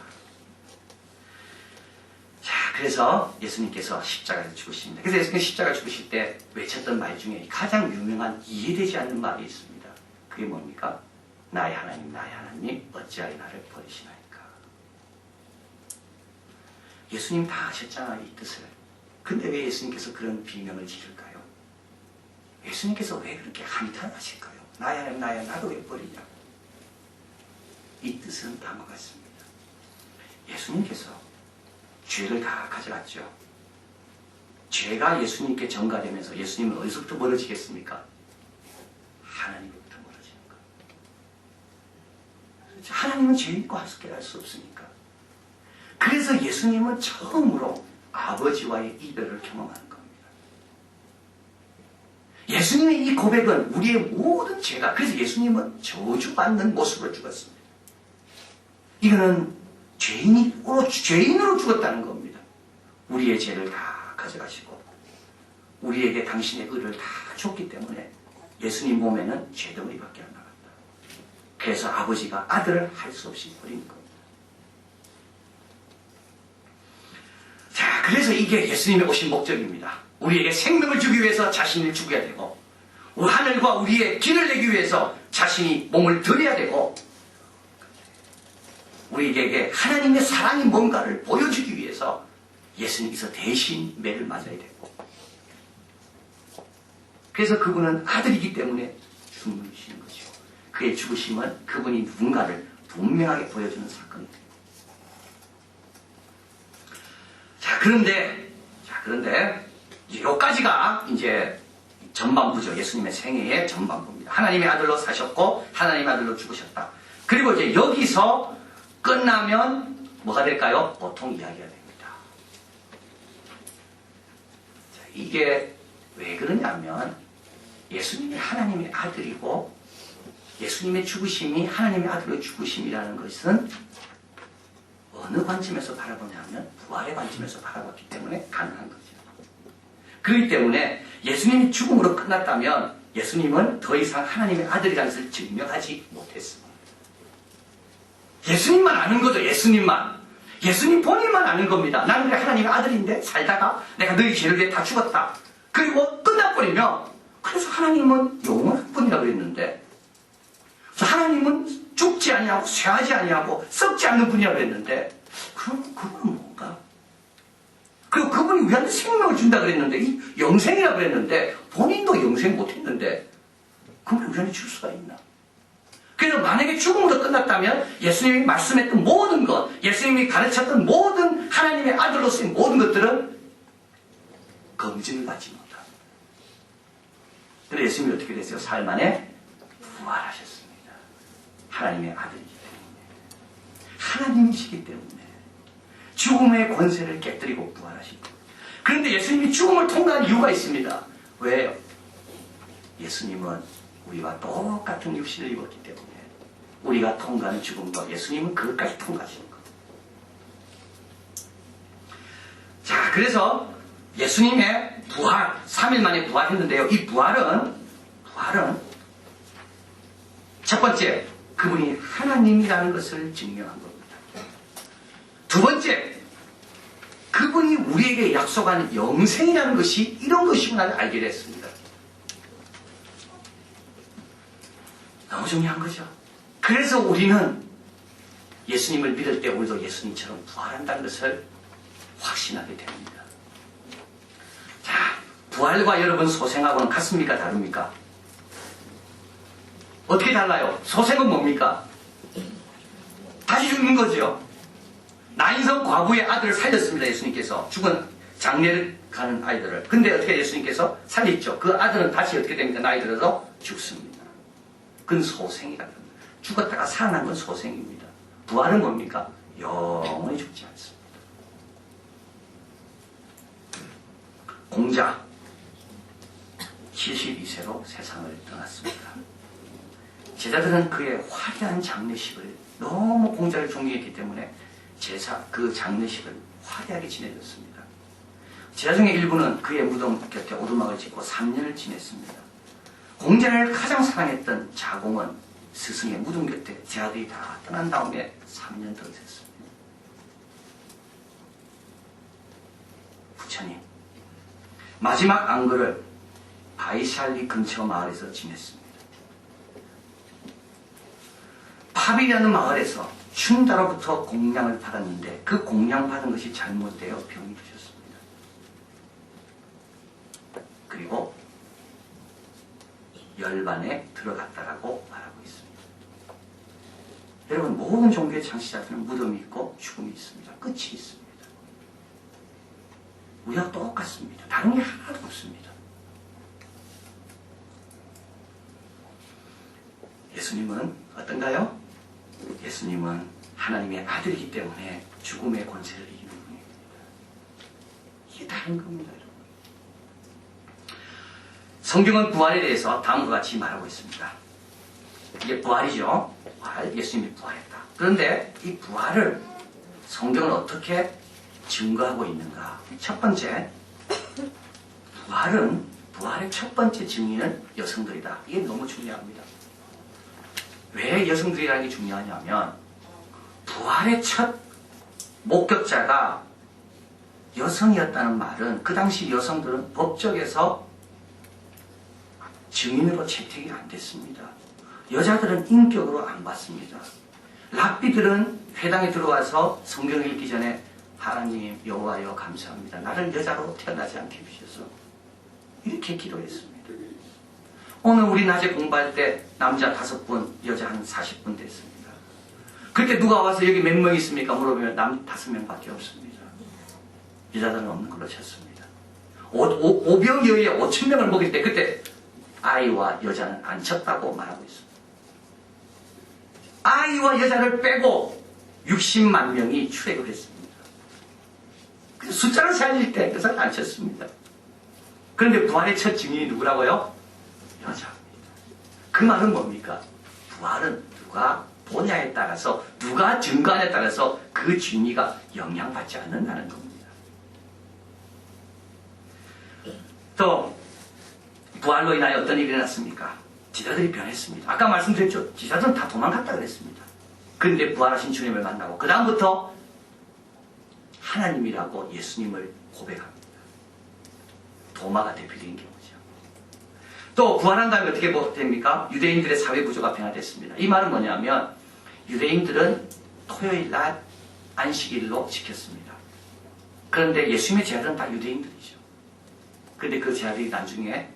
자, 그래서 예수님께서 십자가에서 죽으십니다. 그래서 예수님께서 십자가 죽으실 때 외쳤던 말 중에 가장 유명한 이해되지 않는 말이 있습니다. 그게 뭡니까? 나의 하나님 어찌하여 나를 버리시나이까. 예수님 다 아셨잖아요, 이 뜻을. 근데 왜 예수님께서 그런 비명을 지를까요? 예수님께서 왜 그렇게 한탄하실까요? 나의 하나님 나도 왜 버리냐고. 이 뜻은 다음과 같습니다. 예수님께서 죄를 다 가져갔죠. 죄가 예수님께 전가되면서 예수님은 어디서부터 멀어지겠습니까? 하나님으로부터 멀어지는 거예요. 하나님은 죄인과 함께 할 수 없으니까. 그래서 예수님은 처음으로 아버지와의 이별을 경험하는 겁니다. 예수님의 이 고백은 우리의 모든 죄가, 그래서 예수님은 저주받는 모습으로 죽었습니다. 이거는 죄인으로 죽었다는 겁니다. 우리의 죄를 다 가져가시고 우리에게 당신의 의를 다 줬기 때문에 예수님 몸에는 죄덩어리밖에 안 나갔다. 그래서 아버지가 아들을 할 수 없이 버린 겁니다. 자, 그래서 이게 예수님의 오신 목적입니다. 우리에게 생명을 주기 위해서 자신을 죽여야 되고, 하늘과 우리의 길을 내기 위해서 자신이 몸을 드려야 되고, 우리에게 하나님의 사랑이 뭔가를 보여주기 위해서 예수님께서 대신 매를 맞아야 되고, 그래서 그분은 아들이기 때문에 죽으시는 거죠. 그의 죽으심은 그분이 누군가를 분명하게 보여주는 사건입니다. 자, 그런데 여기까지가 이제 전반부죠. 예수님의 생애의 전반부입니다. 하나님의 아들로 사셨고 하나님의 아들로 죽으셨다. 그리고 이제 여기서 끝나면 뭐가 될까요? 보통 이야기가 됩니다. 자, 이게 왜 그러냐면 예수님이 하나님의 아들이고 예수님의 죽으심이 하나님의 아들로 죽으심이라는 것은 어느 관점에서 바라보냐면 부활의 관점에서 바라봤기 때문에 가능한 거죠. 그렇기 때문에 예수님이 죽음으로 끝났다면 예수님은 더 이상 하나님의 아들이라는 것을 증명하지 못했습니다. 예수님만 아는 거죠. 예수님 본인만 아는 겁니다. 나는 그래 하나님의 아들인데 살다가 내가 너희 죄를 위해 다 죽었다. 그리고 끝나버리면 그래서 하나님은 영원한 분이라고 했는데 하나님은 죽지 아니하고 쇠하지 아니하고 썩지 않는 분이라고 했는데 그럼 그분은 뭔가? 그리고 그분이 우리한테 생명을 준다 그랬는데 이 영생이라고 그랬는데 본인도 영생 못했는데 그분이 우리한테 줄 수가 있나? 그래서 만약에 죽음으로 끝났다면 예수님이 말씀했던 모든 것, 예수님이 가르쳤던 모든 하나님의 아들로서의 모든 것들은 검증을 받지 못합니다. 그런데 예수님이 어떻게 됐어요? 사흘 만에 부활하셨습니다. 하나님의 아들이기 때문에, 하나님이시기 때문에 죽음의 권세를 깨뜨리고 부활하시고. 그런데 예수님이 죽음을 통과한 이유가 있습니다. 왜요? 예수님은 우리와 똑같은 육신을 입었기 때문에 우리가 통과하는 죽음과 예수님은 그것까지 통과하시는 거예요. 자, 그래서 예수님의 부활, 3일 만에 부활했는데요. 이 부활은 첫 번째, 그분이 하나님이라는 것을 증명한 겁니다. 두 번째, 그분이 우리에게 약속한 영생이라는 것이 이런 것이구나 알게 됐습니다. 너무 중요한 거죠. 그래서 우리는 예수님을 믿을 때 우리도 예수님처럼 부활한다는 것을 확신하게 됩니다. 자, 부활과 여러분 소생하고는 같습니까? 다릅니까? 어떻게 달라요? 소생은 뭡니까? 다시 죽는 거죠. 나인성 과부의 아들을 살렸습니다. 예수님께서 죽은 장례를 가는 아이들을. 근데 어떻게 예수님께서 살렸죠? 그 아들은 다시 어떻게 됩니까? 나이 들어서 죽습니다. 그건 소생이라고 합니다. 죽었다가 살아난 건 소생입니다. 부활은 뭡니까? 영원히 죽지 않습니다. 공자 72세로 세상을 떠났습니다. 제자들은 그의 화려한 장례식을 너무 공자를 존경했기 때문에 그 장례식을 화려하게 지내줬습니다. 제자 중에 일부는 그의 무덤 곁에 오두막을 짓고 3년을 지냈습니다. 공자를 가장 사랑했던 자공은 스승의 무덤 곁에 제자들이 다 떠난 다음에 3년 더 있었습니다. 부처님 마지막 안거를 바이샬리 근처 마을에서 지냈습니다. 팝이라는 마을에서 춘다로부터 공양을 받았는데 그 공양 받은 것이 잘못되어 병이 드셨습니다. 그리고 열반에 들어갔다라고 말하고 있습니다. 여러분, 모든 종교의 창시자들은 무덤이 있고 죽음이 있습니다. 끝이 있습니다. 우리와 똑같습니다. 다른 게 하나도 없습니다. 예수님은 어떤가요? 예수님은 하나님의 아들이기 때문에 죽음의 권세를 이기는 분입니다. 이게 다른 겁니다, 여러분. 성경은 부활에 대해서 다음과 같이 말하고 있습니다. 이게 부활이죠. 부활, 예수님이 부활했다. 그런데 이 부활을 성경은 어떻게 증거하고 있는가? 첫 번째, 부활의 첫 번째 증인은 여성들이다. 이게 너무 중요합니다. 왜 여성들이라는 게 중요하냐면 부활의 첫 목격자가 여성이었다는 말은 그 당시 여성들은 법적에서 증인으로 채택이 안 됐습니다. 여자들은 인격으로 안 받습니다. 랍비들은 회당에 들어와서 성경을 읽기 전에 하나님 여호와여 감사합니다. 나를 여자로 태어나지 않게 해주셔서 이렇게 기도했습니다. 오늘 우리 낮에 공부할 때 남자 5분, 여자 한 40분 됐습니다. 그때 누가 와서 여기 몇 명 있습니까? 물어보면 남 5명밖에 없습니다. 여자들은 없는 걸로 쳤습니다. 오병이어에 5,000명을 먹일 때 그때 아이와 여자는 안 쳤다고 말하고 있습니다. 아이와 여자를 빼고 60만 명이 출애굽 했습니다. 그래서 숫자를 살릴 때 그래서 안 쳤습니다. 그런데 부활의 첫 증인이 누구라고요? 여자입니다. 그 말은 뭡니까? 부활은 누가 보냐에 따라서 누가 증거하냐에 따라서 그 진리가 영향받지 않는다는 겁니다. 또 부활로 인하여 어떤 일이 일어났습니까? 제자들이 변했습니다. 아까 말씀드렸죠. 제자들은 다 도망갔다 그랬습니다. 그런데 부활하신 주님을 만나고 그 다음부터 하나님이라고 예수님을 고백합니다. 도마가 대표적인 경우죠. 또 부활한 다음에 어떻게 됩니까? 유대인들의 사회 구조가 변화됐습니다. 이 말은 뭐냐면 유대인들은 토요일 날 안식일로 지켰습니다. 그런데 예수님의 제자들은 다 유대인들이죠. 그런데 그 제자들이 나중에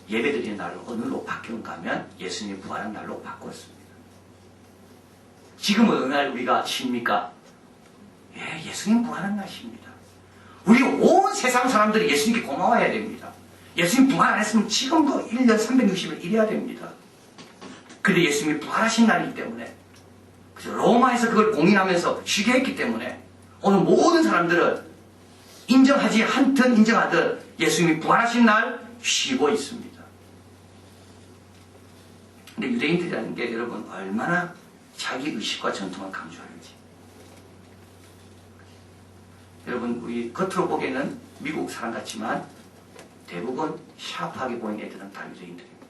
예배드리는 날로 어느로 바뀌었는가 하면 예수님이 부활한 날로 바꿨습니다. 지금은 어느 날 우리가 쉽니까? 예, 예수님 부활한 날입니다. 우리 온 세상 사람들이 예수님께 고마워해야 됩니다. 예수님 부활 안 했으면 지금도 1년 360일 일해야 됩니다. 근데 예수님이 부활하신 날이기 때문에 로마에서 그걸 공인하면서 쉬게 했기 때문에 오늘 모든 사람들은 인정하지 않든 인정하든 예수님이 부활하신 날 쉬고 있습니다. 근데 유대인들이라는 게 여러분 얼마나 자기 의식과 전통을 강조하는지. 여러분 우리 겉으로 보기에는 미국 사람 같지만 대부분 샤프하게 보이는 애들은 다 유대인들입니다.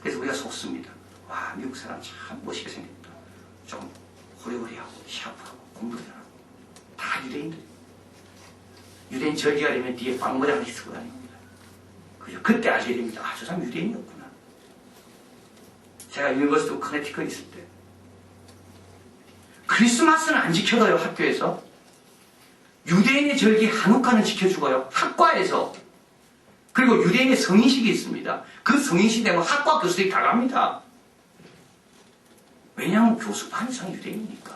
그래서 우리가 속습니다. 와, 미국 사람 참 멋있게 생겼다. 좀 호리호리하고 샤프하고 공부도 잘하고 다 유대인들입니다. 유대인 절기가 되면 뒤에 빵모자 하나씩 쓰고 다닙니다. 그때 알게 됩니다. 아, 저 사람 유대인이었구나. 제가 유니버시티 오브 커네티컷 있을 때 크리스마스는 안 지켜둬요. 학교에서. 유대인의 절기 한우카는 지켜주고요. 학과에서. 그리고 유대인의 성인식이 있습니다. 그 성인식 되면 학과 교수들이 다 갑니다. 왜냐하면 교수 반 이상 유대인이니까.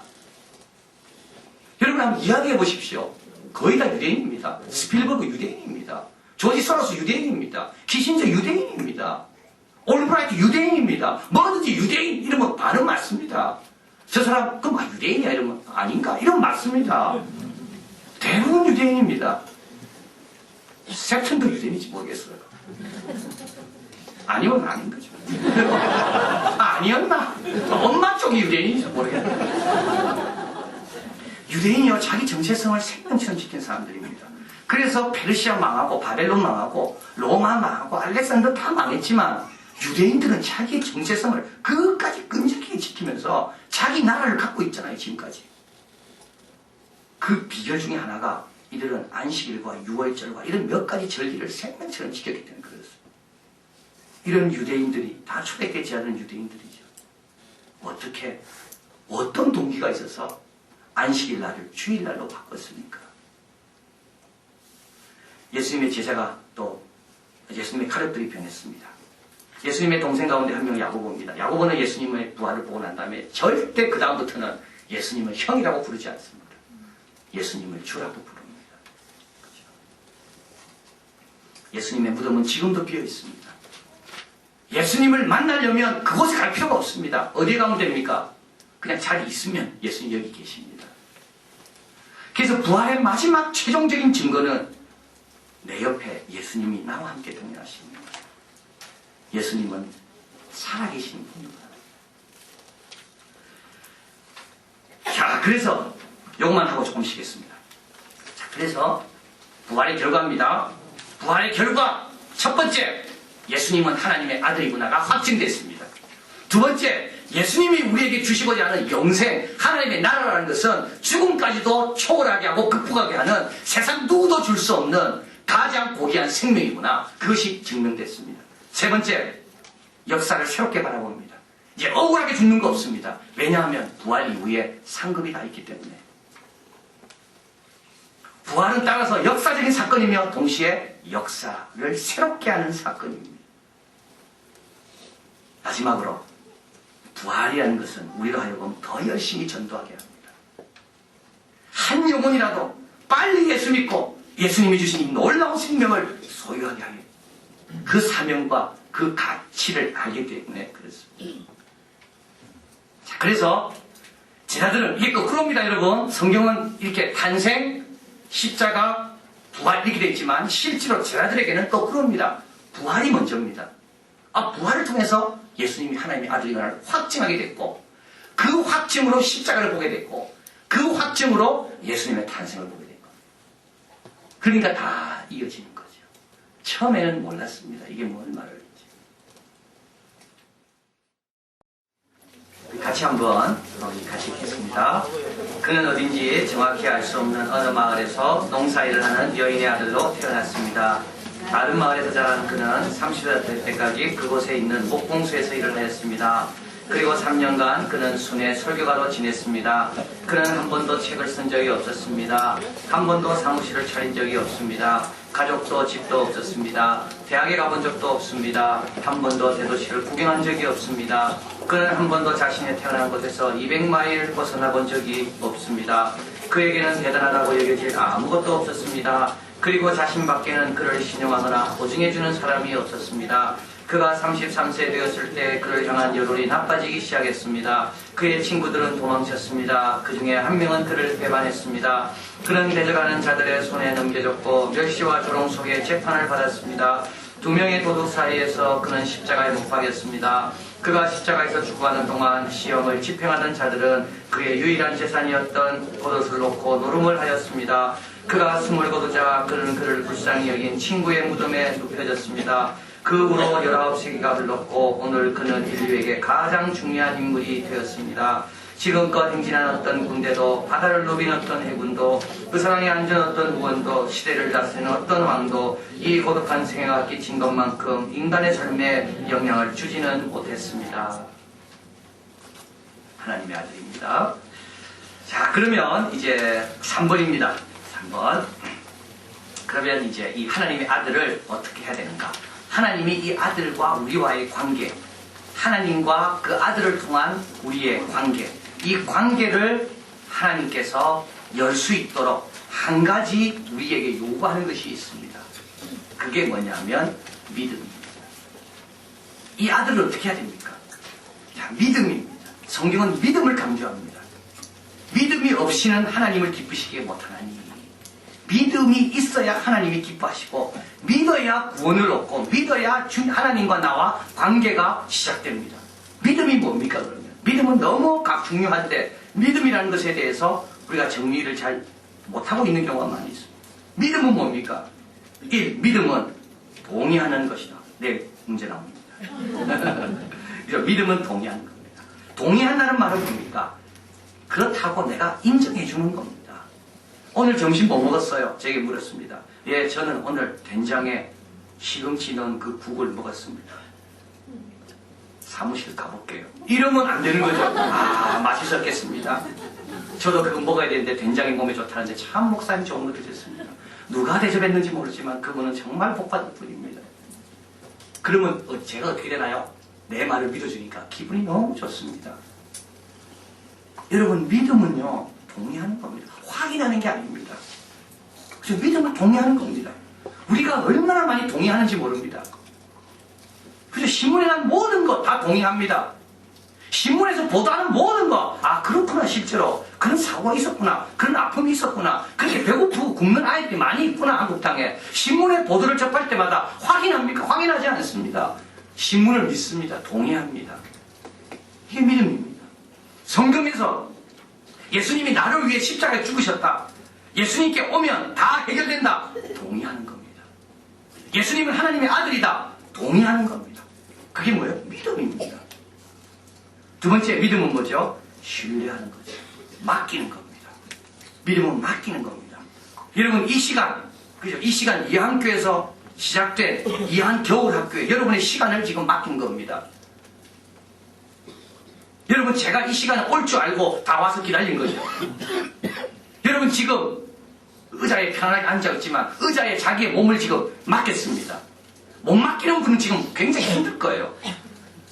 여러분 한번 이야기해 보십시오. 거의 다 유대인입니다. 스필버그 유대인입니다. 조지 소로스 유대인입니다. 키신저 유대인입니다. 올브라이트 유대인입니다. 뭐든지 유대인 이러면 반은 맞습니다. 저 사람 그럼 유대인이야 이러면 아닌가? 이러면 맞습니다. 대부분 유대인입니다. 셉튼도 유대인인지 모르겠어요. 아니면 아닌 거죠. 아니었나? 엄마 쪽이 유대인인지 모르겠어요. 유대인이요 자기 정체성을 생명처럼 지킨 사람들입니다. 그래서 페르시아 망하고 바벨론 망하고 로마 망하고 알렉산더 다 망했지만 유대인들은 자기의 정체성을 끝까지 끈질기게 지키면서 자기 나라를 갖고 있잖아요. 지금까지. 그 비결 중에 하나가 이들은 안식일과 유월절과 이런 몇 가지 절기를 생명처럼 지켰기 때문에 그렇습니다. 이런 유대인들이 다 초대되지 않은 유대인들이죠. 어떻게 어떤 동기가 있어서 안식일 날을 주일날로 바꿨습니까? 예수님의 제자가 또 예수님의 가족들이 변했습니다. 예수님의 동생 가운데 한 명이 야고보입니다. 야고보는 예수님의 부활을 보고 난 다음에 절대 그 다음부터는 예수님을 형이라고 부르지 않습니다. 예수님을 주라고 부릅니다. 그렇죠? 예수님의 무덤은 지금도 비어 있습니다. 예수님을 만나려면 그곳에 갈 필요가 없습니다. 어디에 가면 됩니까? 그냥 자리 있으면 예수님 여기 계십니다. 그래서 부활의 마지막 최종적인 증거는 내 옆에 예수님이 나와 함께 동행하십니다. 예수님은 살아계신 분입니다. 자, 그래서 요것만 하고 조금 쉬겠습니다. 자, 그래서 부활의 결과입니다. 부활의 결과 첫 번째, 예수님은 하나님의 아들이구나가 확증됐습니다. 두 번째, 예수님이 우리에게 주시고자 하는 영생, 하나님의 나라라는 것은 죽음까지도 초월하게 하고 극복하게 하는 세상 누구도 줄 수 없는 가장 고귀한 생명이구나. 그것이 증명됐습니다. 세 번째, 역사를 새롭게 바라봅니다. 이제 억울하게 죽는 거 없습니다. 왜냐하면 부활 이후에 상급이 다 있기 때문에. 부활은 따라서 역사적인 사건이며 동시에 역사를 새롭게 하는 사건입니다. 마지막으로 부활이라는 것은 우리로 하여금 더 열심히 전도하게 합니다. 한 영혼이라도 빨리 예수 믿고 예수님이 주신 이 놀라운 생명을 소유하게 하는 그 사명과 그 가치를 알기 때문에 그렇습니다. 자, 그래서 제자들은 이게 거꾸로입니다, 여러분. 성경은 이렇게 탄생, 십자가, 부활 이렇게 되어 있지만 실제로 제자들에게는 거꾸로입니다. 부활이 먼저입니다. 부활을 통해서 예수님이 하나님의 아들임을 확증하게 됐고 그 확증으로 십자가를 보게 됐고 그 확증으로 예수님의 탄생을 보게 된 겁니다. 그러니까 다 이어지는 거죠. 처음에는 몰랐습니다. 이게 뭔 말을지. 같이 한번 같이 읽겠습니다. 그는 어딘지 정확히 알 수 없는 어느 마을에서 농사일을 하는 여인의 아들로 태어났습니다. 다른 마을에서 자란 그는 30살 될 때까지 그곳에 있는 목공소에서 일을 하였습니다. 그리고 3년간 그는 순회 설교가로 지냈습니다. 그는 한 번도 책을 쓴 적이 없었습니다. 한 번도 사무실을 차린 적이 없습니다. 가족도 집도 없었습니다. 대학에 가본 적도 없습니다. 한 번도 대도시를 구경한 적이 없습니다. 그는 한 번도 자신이 태어난 곳에서 200마일 벗어나 본 적이 없습니다. 그에게는 대단하다고 여겨질 아무것도 없었습니다. 그리고 자신밖에는 그를 신용하거나 보증해주는 사람이 없었습니다. 그가 33세 되었을 때 그를 향한 여론이 나빠지기 시작했습니다. 그의 친구들은 도망쳤습니다. 그 중에 한 명은 그를 배반했습니다. 그는 데려가는 자들의 손에 넘겨졌고 멸시와 조롱 속에 재판을 받았습니다. 2명의 도둑 사이에서 그는 십자가에 못 박였습니다. 그가 십자가에서 죽어가는 동안 시험을 집행하던 자들은 그의 유일한 재산이었던 겉옷을 놓고 노름을 하였습니다. 그가 숨을 거두자 그는 그를 불쌍히 여긴 친구의 무덤에 눕혀졌습니다. 그 후로 19세기가 흘렀고 오늘 그는 인류에게 가장 중요한 인물이 되었습니다. 지금껏 행진한 어떤 군대도 바다를 누빈 어떤 해군도 그 사랑에 앉은 어떤 의원도 시대를 다스리는 어떤 왕도 이 고독한 생애가 끼친 것만큼 인간의 삶에 영향을 주지는 못했습니다. 하나님의 아들입니다. 자, 그러면 이제 3번입니다. 3번. 그러면 이제 이 하나님의 아들을 어떻게 해야 되는가? 하나님이 이 아들과 우리와의 관계, 하나님과 그 아들을 통한 우리의 관계, 이 관계를 하나님께서 열 수 있도록 한 가지 우리에게 요구하는 것이 있습니다. 그게 뭐냐면 믿음입니다. 이 아들을 어떻게 해야 됩니까? 자, 믿음입니다. 성경은 믿음을 강조합니다. 믿음이 없이는 하나님을 기쁘시게 못하나니 믿음이 있어야 하나님이 기뻐하시고 믿어야 구원을 얻고 믿어야 하나님과 나와 관계가 시작됩니다. 믿음이 뭡니까 그러면? 믿음은 너무 중요한데 믿음이라는 것에 대해서 우리가 정리를 잘 못하고 있는 경우가 많이 있습니다. 믿음은 뭡니까? 1. 믿음은 동의하는 것이다. 네, 문제 나옵니다. 믿음은 동의하는 겁니다. 동의한다는 말은 뭡니까? 그렇다고 내가 인정해 주는 겁니다. 오늘 점심 뭐 먹었어요? 제게 물었습니다. 예, 저는 오늘 된장에 시금치 넣은 그 국을 먹었습니다. 사무실 가볼게요. 이러면 안 되는 거죠. 맛있었겠습니다. 저도 그거 먹어야 되는데 된장이 몸에 좋다는데 참 목사님 좋은 거 드셨습니다. 누가 대접했는지 모르지만 그분은 정말 복받을 분입니다. 그러면 제가 어떻게 되나요? 내 말을 믿어주니까 기분이 너무 좋습니다. 여러분, 믿음은요 동의하는 겁니다. 확인하는 게 아닙니다. 그래서 믿음은 동의하는 겁니다. 우리가 얼마나 많이 동의하는지 모릅니다. 그래서 신문에 난 모든 거 다 동의합니다. 신문에서 보도하는 모든 거, 그렇구나, 실제로 그런 사고가 있었구나, 그런 아픔이 있었구나, 그렇게 배고프고 굶는 아이들이 많이 있구나, 한국 땅에. 신문의 보도를 접할 때마다 확인합니까? 확인하지 않습니다. 신문을 믿습니다. 동의합니다. 이게 믿음입니다. 성경에서 예수님이 나를 위해 십자가에 죽으셨다, 예수님께 오면 다 해결된다, 동의하는 겁니다. 예수님은 하나님의 아들이다, 동의하는 겁니다. 그게 뭐예요? 믿음입니다. 두 번째, 믿음은 뭐죠? 신뢰하는 거죠. 맡기는 겁니다. 믿음은 맡기는 겁니다. 여러분, 이 시간, 그죠? 이 시간 이한교에서 시작된 이한 겨울학교에 여러분의 시간을 지금 맡긴 겁니다. 여러분 제가 이 시간에 올 줄 알고 다 와서 기다린 거죠. 여러분 지금 의자에 편안하게 앉아있지만 의자에 자기의 몸을 지금 맡겼습니다. 못 맡기는 분은 지금 굉장히 힘들 거예요.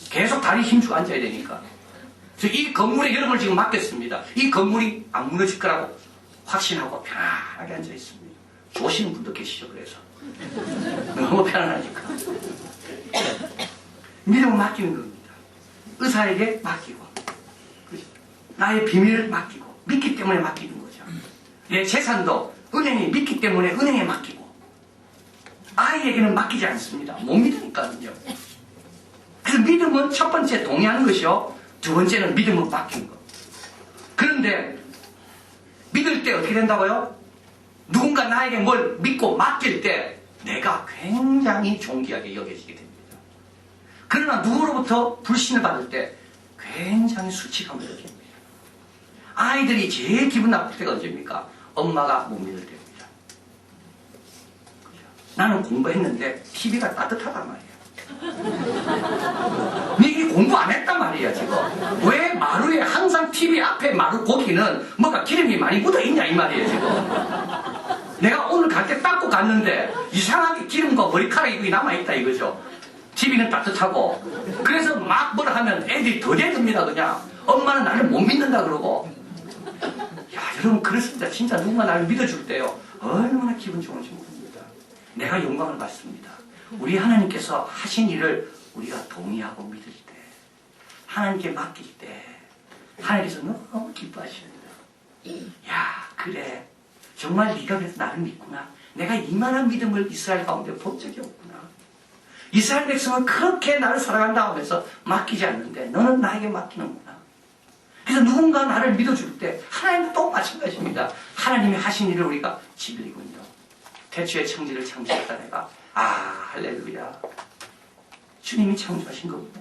계속 다리 힘주고 앉아야 되니까. 그래서 이 건물에 여러분을 지금 맡겼습니다. 이 건물이 안 무너질 거라고 확신하고 편안하게 앉아있습니다. 조시는 분도 계시죠. 그래서 너무 편안하니까 믿음을 맡기는 겁니다. 의사에게 맡기고 나의 비밀을 맡기고 믿기 때문에 맡기는 거죠. 내 재산도 은행에 믿기 때문에 은행에 맡기고 아이에게는 맡기지 않습니다. 못 믿으니까요. 그래서 믿음은 첫 번째 동의하는 것이요, 두 번째는 믿음을 맡기는 것. 그런데 믿을 때 어떻게 된다고요? 누군가 나에게 뭘 믿고 맡길 때 내가 굉장히 존귀하게 여겨지게 됩니다. 그러나 누구로부터 불신을 받을 때 굉장히 수치감을 느낍니다. 아이들이 제일 기분 나쁠 때가 언제입니까? 엄마가 못 믿을 때입니다. 나는 공부했는데 TV가 따뜻하단 말이야. 니가 공부 안 했단 말이야 지금. 왜 마루에 항상 TV 앞에 마루 고기는 뭐가 기름이 많이 묻어있냐 이 말이에요 지금. 내가 오늘 갈 때 닦고 갔는데 이상하게 기름과 머리카락이 남아있다 이거죠. TV는 따뜻하고. 그래서 막 뭐라 하면 애들이 더 대듭니다 그냥. 엄마는 나를 못 믿는다 그러고. 야 여러분 그렇습니다. 진짜 누군가 나를 믿어줄 때요 얼마나 기분 좋은지 모릅니다. 내가 영광을 받습니다. 우리 하나님께서 하신 일을 우리가 동의하고 믿을 때, 하나님께 맡길 때 하나님께서 너무 기뻐하십니다. 야 그래 정말 네가 그래서 나를 믿구나. 내가 이만한 믿음을 이스라엘 가운데 본 적이 없구나. 이스라엘 백성은 그렇게 나를 사랑한다 하면서 맡기지 않는데 너는 나에게 맡기는구나. 그래서 누군가 나를 믿어줄 때 하나님도 또 마찬가지입니다. 하나님이 하신 일을 우리가 지배이군요. 태초에 천지를 창조했다 내가 할렐루야. 주님이 창조하신 거군요.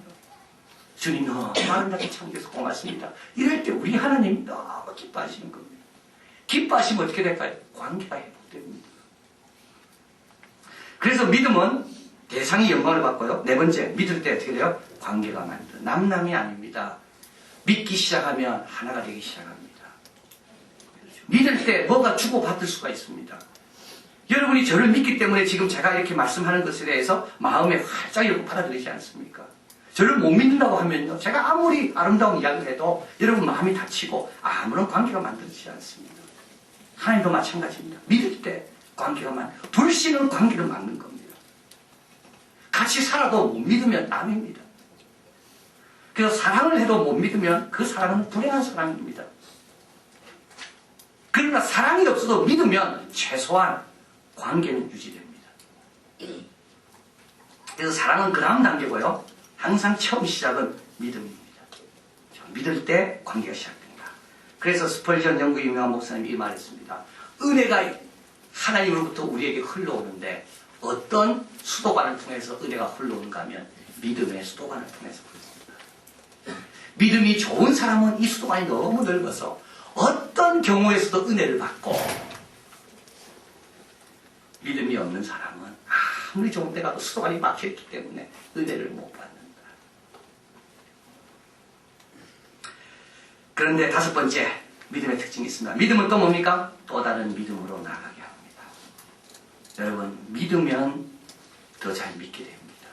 주님 너무 아름답게 창조해서 고맙습니다. 이럴 때 우리 하나님이 너무 기뻐하시는 겁니다. 기뻐하시면 어떻게 될까요? 관계가 회복됩니다. 그래서 믿음은 대상이 영광을 받고요. 네 번째, 믿을 때 어떻게 돼요? 관계가 만들어. 남남이 아닙니다. 믿기 시작하면 하나가 되기 시작합니다. 믿을 때 뭐가 주고받을 수가 있습니다. 여러분이 저를 믿기 때문에 지금 제가 이렇게 말씀하는 것에 대해서 마음에 활짝 열고 받아들이지 않습니까? 저를 못 믿는다고 하면요, 제가 아무리 아름다운 이야기를 해도 여러분 마음이 다치고 아무런 관계가 만들어지지 않습니다. 하나님도 마찬가지입니다. 믿을 때 관계가 불신은 관계를 막는 겁니다. 같이 살아도 못 믿으면 남입니다. 그래서 사랑을 해도 못 믿으면 그 사랑은 불행한 사랑입니다. 그러나 사랑이 없어도 믿으면 최소한 관계는 유지됩니다. 그래서 사랑은 그 다음 단계고요. 항상 처음 시작은 믿음입니다. 믿을 때 관계가 시작됩니다. 그래서 스펄전 영국 유명한 목사님이 이 말했습니다. 은혜가 하나님으로부터 우리에게 흘러오는데 어떤 수도관을 통해서 은혜가 흘러오는가 하면 믿음의 수도관을 통해서 흘러옵니다. 믿음이 좋은 사람은 이 수도관이 너무 넓어서 어떤 경우에서도 은혜를 받고, 믿음이 없는 사람은 아무리 좋은 데 가도 수도관이 막혀있기 때문에 은혜를 못 받는다. 그런데 다섯 번째, 믿음의 특징이 있습니다. 믿음은 또 뭡니까? 또 다른 믿음으로 나아가게 합니다. 여러분, 믿으면 더 잘 믿게 됩니다.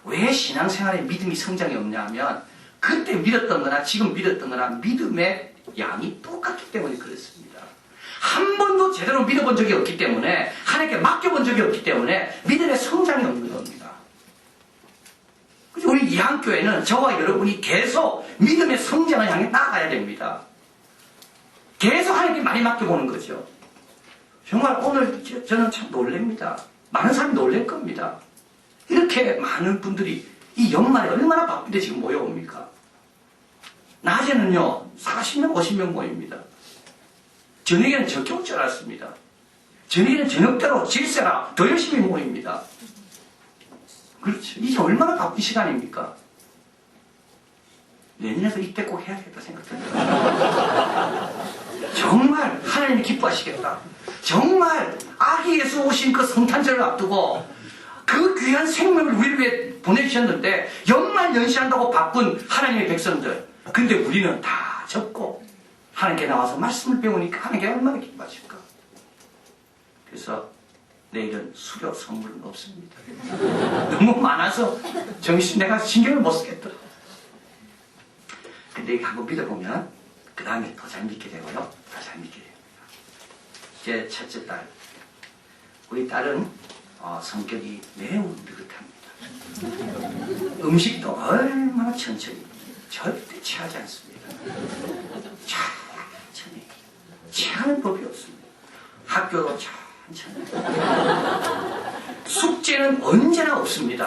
왜 신앙생활에 믿음이 성장이 없냐 하면 그때 믿었던 거나 지금 믿었던 거나 믿음의 양이 똑같기 때문에 그렇습니다. 한 번도 제대로 믿어본 적이 없기 때문에, 하나님께 맡겨본 적이 없기 때문에 믿음의 성장이 없는 겁니다. 우리 이한교회는 저와 여러분이 계속 믿음의 성장을 향해 나아가야 됩니다. 계속 하나님께 많이 맡겨보는 거죠. 정말 오늘 저는 참 놀랍니다. 많은 사람이 놀랄 겁니다. 이렇게 많은 분들이 이 연말에 얼마나 바쁜데 지금 모여옵니까? 낮에는요 40명 50명 모입니다. 저녁에는 적게 올 줄 알았습니다. 저녁에는 저녁대로 질세라 더 열심히 모입니다. 그렇죠. 이게 얼마나 바쁜 시간입니까? 내년에도 이때 꼭 해야겠다 생각합니다. 정말 하나님이 기뻐하시겠다. 정말 아기 예수 오신 그 성탄절을 앞두고 그 귀한 생명을 우리를 위해 보내주셨는데 연말연시한다고 바쁜 하나님의 백성들. 근데 우리는 다 접고 하나님께 나와서 말씀을 배우니까 하나님께 얼마나 기뻐하실까. 그래서 내일은 수료 선물은 없습니다. 너무 많아서 내가 신경을 못 쓰겠더라. 근데 이거 한번 믿어보면 그 다음에 더 잘 믿게 되고요. 더 잘 믿게 됩니다. 제 첫째 딸. 우리 딸은 성격이 매우 느긋합니다. 음식도 얼마나 천천히, 절대 취하지 않습니다. 천천히. 취하는 법이 없습니다. 학교도 천천히. 숙제는 언제나 없습니다.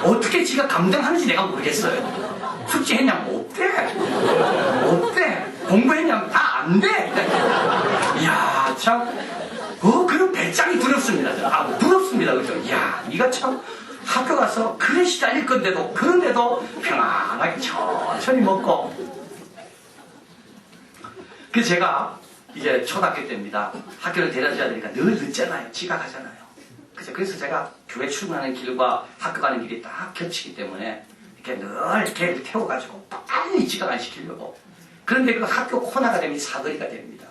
어떻게 지가 감당하는지 내가 모르겠어요. 숙제했냐면 못돼. 공부했냐면 다 안 돼. 이야, 참. 그런 배짱이 두렵습니다. 두렵습니다. 그죠? 이야, 네가 참 학교 가서 그래 시달릴 건데도, 그런데도 평안하게 천천히 먹고. 그래서 제가 이제 초등학교 때입니다. 학교를 데려줘야 되니까 늘 늦잖아요. 지각하잖아요. 그죠? 그래서 제가 교회 출근하는 길과 학교 가는 길이 딱 겹치기 때문에 이렇게 늘 걔를 태워가지고 빨리 지각 안 시키려고. 그런데 그 학교 코너가 되면 사거리가 됩니다.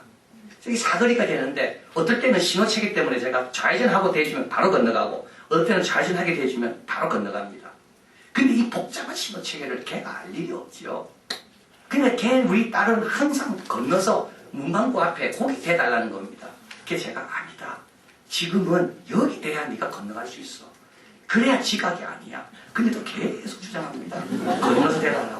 이 사거리가 되는데 어떨 때는 신호체계 때문에 제가 좌회전하고 대주면 바로 건너가고 어떨 때는 좌회전하게 대주면 바로 건너갑니다. 근데 이 복잡한 신호체계를 걔가 알 일이 없지요. 근데 우리 딸은 항상 건너서 문방구 앞에 거기 대달라는 겁니다. 그게 제가 아니다. 지금은 여기 돼야 네가 건너갈 수 있어. 그래야 지각이 아니야. 근데도 계속 주장합니다. 건너서 대달라고.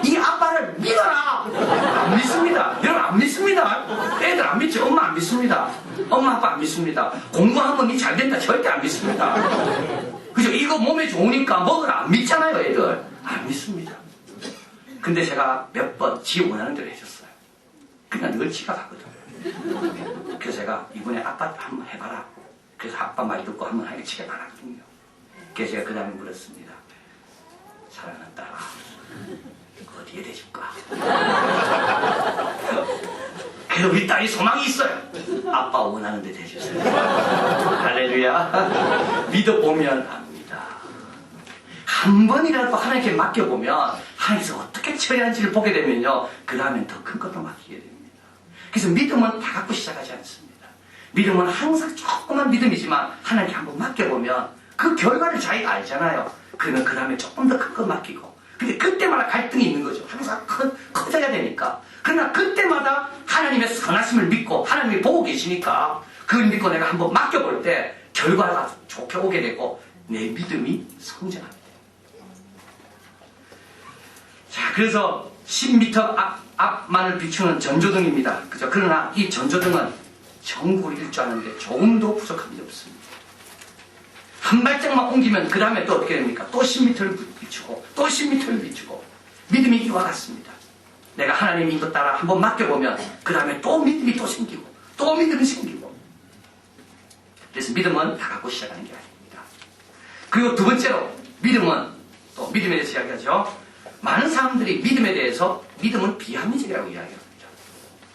이 아빠를 믿어라! 안 믿습니다. 여러분 안 믿습니다. 애들 안 믿죠. 엄마 안 믿습니다. 엄마 아빠 안 믿습니다. 공부하면 니 잘 된다 절대 안 믿습니다. 그죠? 이거 몸에 좋으니까 먹으라 안 믿잖아요. 애들 안 믿습니다. 근데 제가 몇 번 지 원하는 대로 해줬어요. 그냥 늘 지각하거든요. 그래서 제가 이번에 아빠 한번 해봐라. 그래서 아빠 말 듣고 한번 하게 지각하거든요. 그래서 제가 그 다음에 물었습니다. 사랑하는 딸아, 어디에 대줄까? 그래도 우리 딸이 소망이 있어요. 아빠 원하는 데 대주세요. 할렐루야. 믿어보면 압니다. 한 번이라도 하나님께 맡겨보면 하나님께서 어떻게 처리하는지를 보게 되면요. 그 다음엔 더 큰 것도 맡기게 됩니다. 그래서 믿음은 다 갖고 시작하지 않습니다. 믿음은 항상 조그만 믿음이지만 하나님께 한번 맡겨보면 그 결과를 자기가 알잖아요. 그러면 그 다음에 조금 더 큰 거 맡기고. 근데 그때마다 갈등이 있는 거죠. 항상 커져야 되니까. 그러나 그때마다 하나님의 선하심을 믿고 하나님이 보고 계시니까 그걸 믿고 내가 한번 맡겨볼 때 결과가 좋게 오게 되고 내 믿음이 성장합니다. 자, 그래서 10m 앞만을 비추는 전조등입니다. 그죠? 그러나 이 전조등은 전국을 일조하는데 조금도 부족한 게 없습니다. 한 발짝만 옮기면 그 다음에 또 어떻게 됩니까? 또 10m를 비추고 또 10m를 비추고 믿음이 이와 같습니다. 내가 하나님 이것 따라 한번 맡겨보면 그 다음에 또 믿음이 또 생기고 또 믿음이 생기고. 그래서 믿음은 다 갖고 시작하는 게 아닙니다. 그리고 두 번째로 믿음은 또 믿음에 대해서 이야기하죠. 많은 사람들이 믿음에 대해서 믿음은 비합리적이라고 이야기합니다.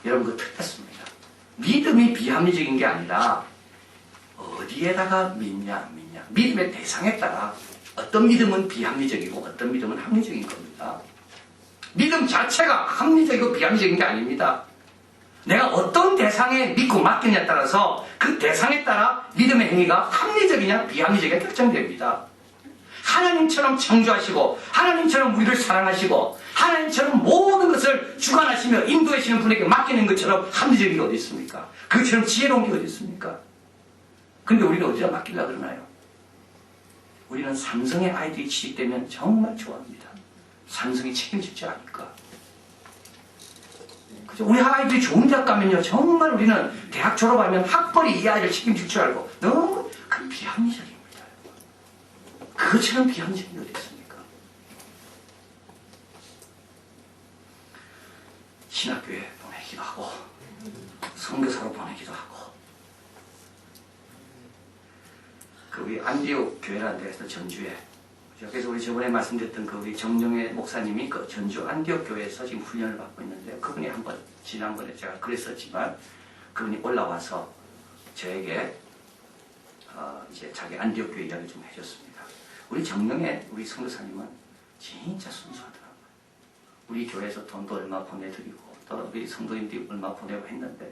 여러분 그거 틀렸습니다. 믿음이 비합리적인 게 아니라 어디에다가 믿냐 안 믿냐 믿음의 대상에 따라 어떤 믿음은 비합리적이고 어떤 믿음은 합리적인 겁니다. 믿음 자체가 합리적이고 비합리적인 게 아닙니다. 내가 어떤 대상에 믿고 맡기냐에 따라서 그 대상에 따라 믿음의 행위가 합리적이냐 비합리적이냐 결정됩니다. 하나님처럼 창조하시고 하나님처럼 우리를 사랑하시고 하나님처럼 모든 것을 주관하시며 인도하시는 분에게 맡기는 것처럼 합리적인 게 어디 있습니까? 그것처럼 지혜로운 게 어디 있습니까? 근데 우리는 어디다 맡기려고 그러나요? 우리는 삼성의 아이들이 취직되면 정말 좋아합니다. 삼성이 책임질 줄 아니까. 그죠? 우리 아이들이 좋은 대학 가면요, 정말 우리는 대학 졸업하면 학벌이 이 아이를 책임질 줄 알고 너무 그 비합리적입니다. 그것처럼 비합리적인 게 어디 있습니까? 신학교에 보내기도 하고 선교사로 보내기도 하고 그 우리 안디옥 교회라는 데서 전주에 그래서 우리 저번에 말씀드렸던 그 우리 정영애 목사님이 그 전주 안디옥 교회에서 지금 훈련을 받고 있는데 그분이 한번 지난번에 제가 그랬었지만 그분이 올라와서 저에게 이제 자기 안디옥 교회 이야기 좀 해줬습니다. 우리 정령의 우리 선교사님은 진짜 순수하더라고요. 우리 교회에서 돈도 얼마 보내드리고 또 우리 성도님들이 얼마 보내고 했는데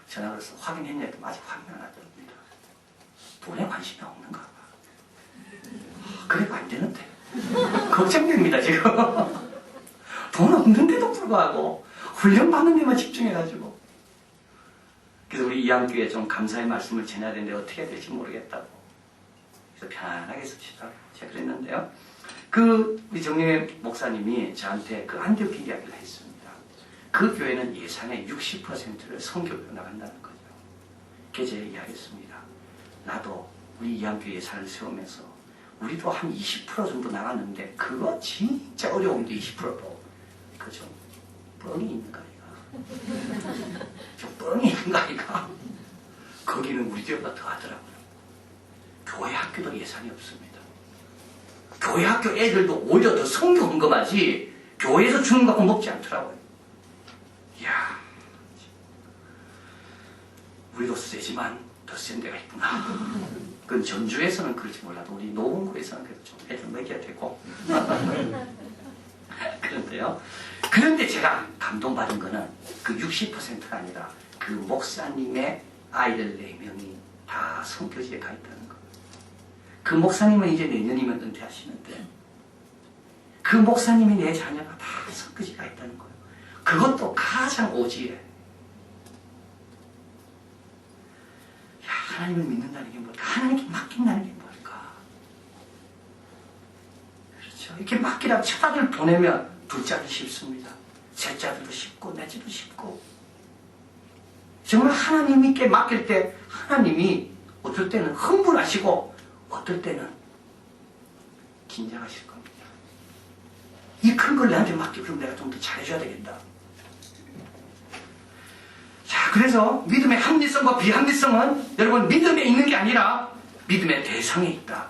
전화 걸어서 확인했냐고 아직 확인 안 하더랍니다. 돈에 관심이 없는가 봐. 그래도 안 되는데 걱정됩니다 지금. 돈 없는데도 불구하고 훈련 받는 데만 집중해가지고. 그래서 우리 이양교회 좀 감사의 말씀을 전해야 되는데 어떻게 해야 될지 모르겠다고. 그래서 편안하게 씁시다 제가 그랬는데요. 우리 정영애 목사님이 저한테 그 안디옥 이야기를 했습니다. 그 교회는 예산의 60%를 선교로 나간다는 거죠. 그래서 제가 이야기했습니다. 나도 우리 이양교회 예산을 세우면서 우리도 한 20% 정도 나갔는데 그거 진짜 어려운데 20%도 그죠? 뻥이 있는가 이가? 좀 뻥이 있는가 이가? 거기는 우리 교회보다 더 하더라고요. 교회 학교도 예산이 없습니다. 교회 학교 애들도 오히려 더 성교 헌금하지 교회에서 주는 거 갖고 먹지 않더라고요. 이야, 우리도 세지만 더 센 데가 있구나. 그건 전주에서는 그렇지 몰라도 우리 노원구에서는 그래도 좀 애들 먹여야 되고. 그런데요. 그런데 제가 감동받은 거는 그 60%가 아니라 그 목사님의 아이들 4명이 다 선교지에 가 있다는 거. 그 목사님은 이제 내년이면 은퇴하시는데 그 목사님이 내 자녀가 다 선교지에 가 있다는 거예요. 그것도 가장 오지에. 하나님을 믿는다는 게 뭘까? 하나님께 맡긴다는 게 뭘까? 그렇죠. 이렇게 맡기라고 첫 아들 보내면 둘째 아들 쉽습니다. 셋째 아들도 쉽고 넷째도 쉽고. 정말 하나님께 맡길 때 하나님이 어떨 때는 흥분하시고 어떨 때는 긴장하실 겁니다. 이 큰 걸 내한테 맡기고 그럼 내가 좀 더 잘해줘야 되겠다. 자, 그래서 믿음의 합리성과 비합리성은 여러분 믿음에 있는 게 아니라 믿음의 대상에 있다.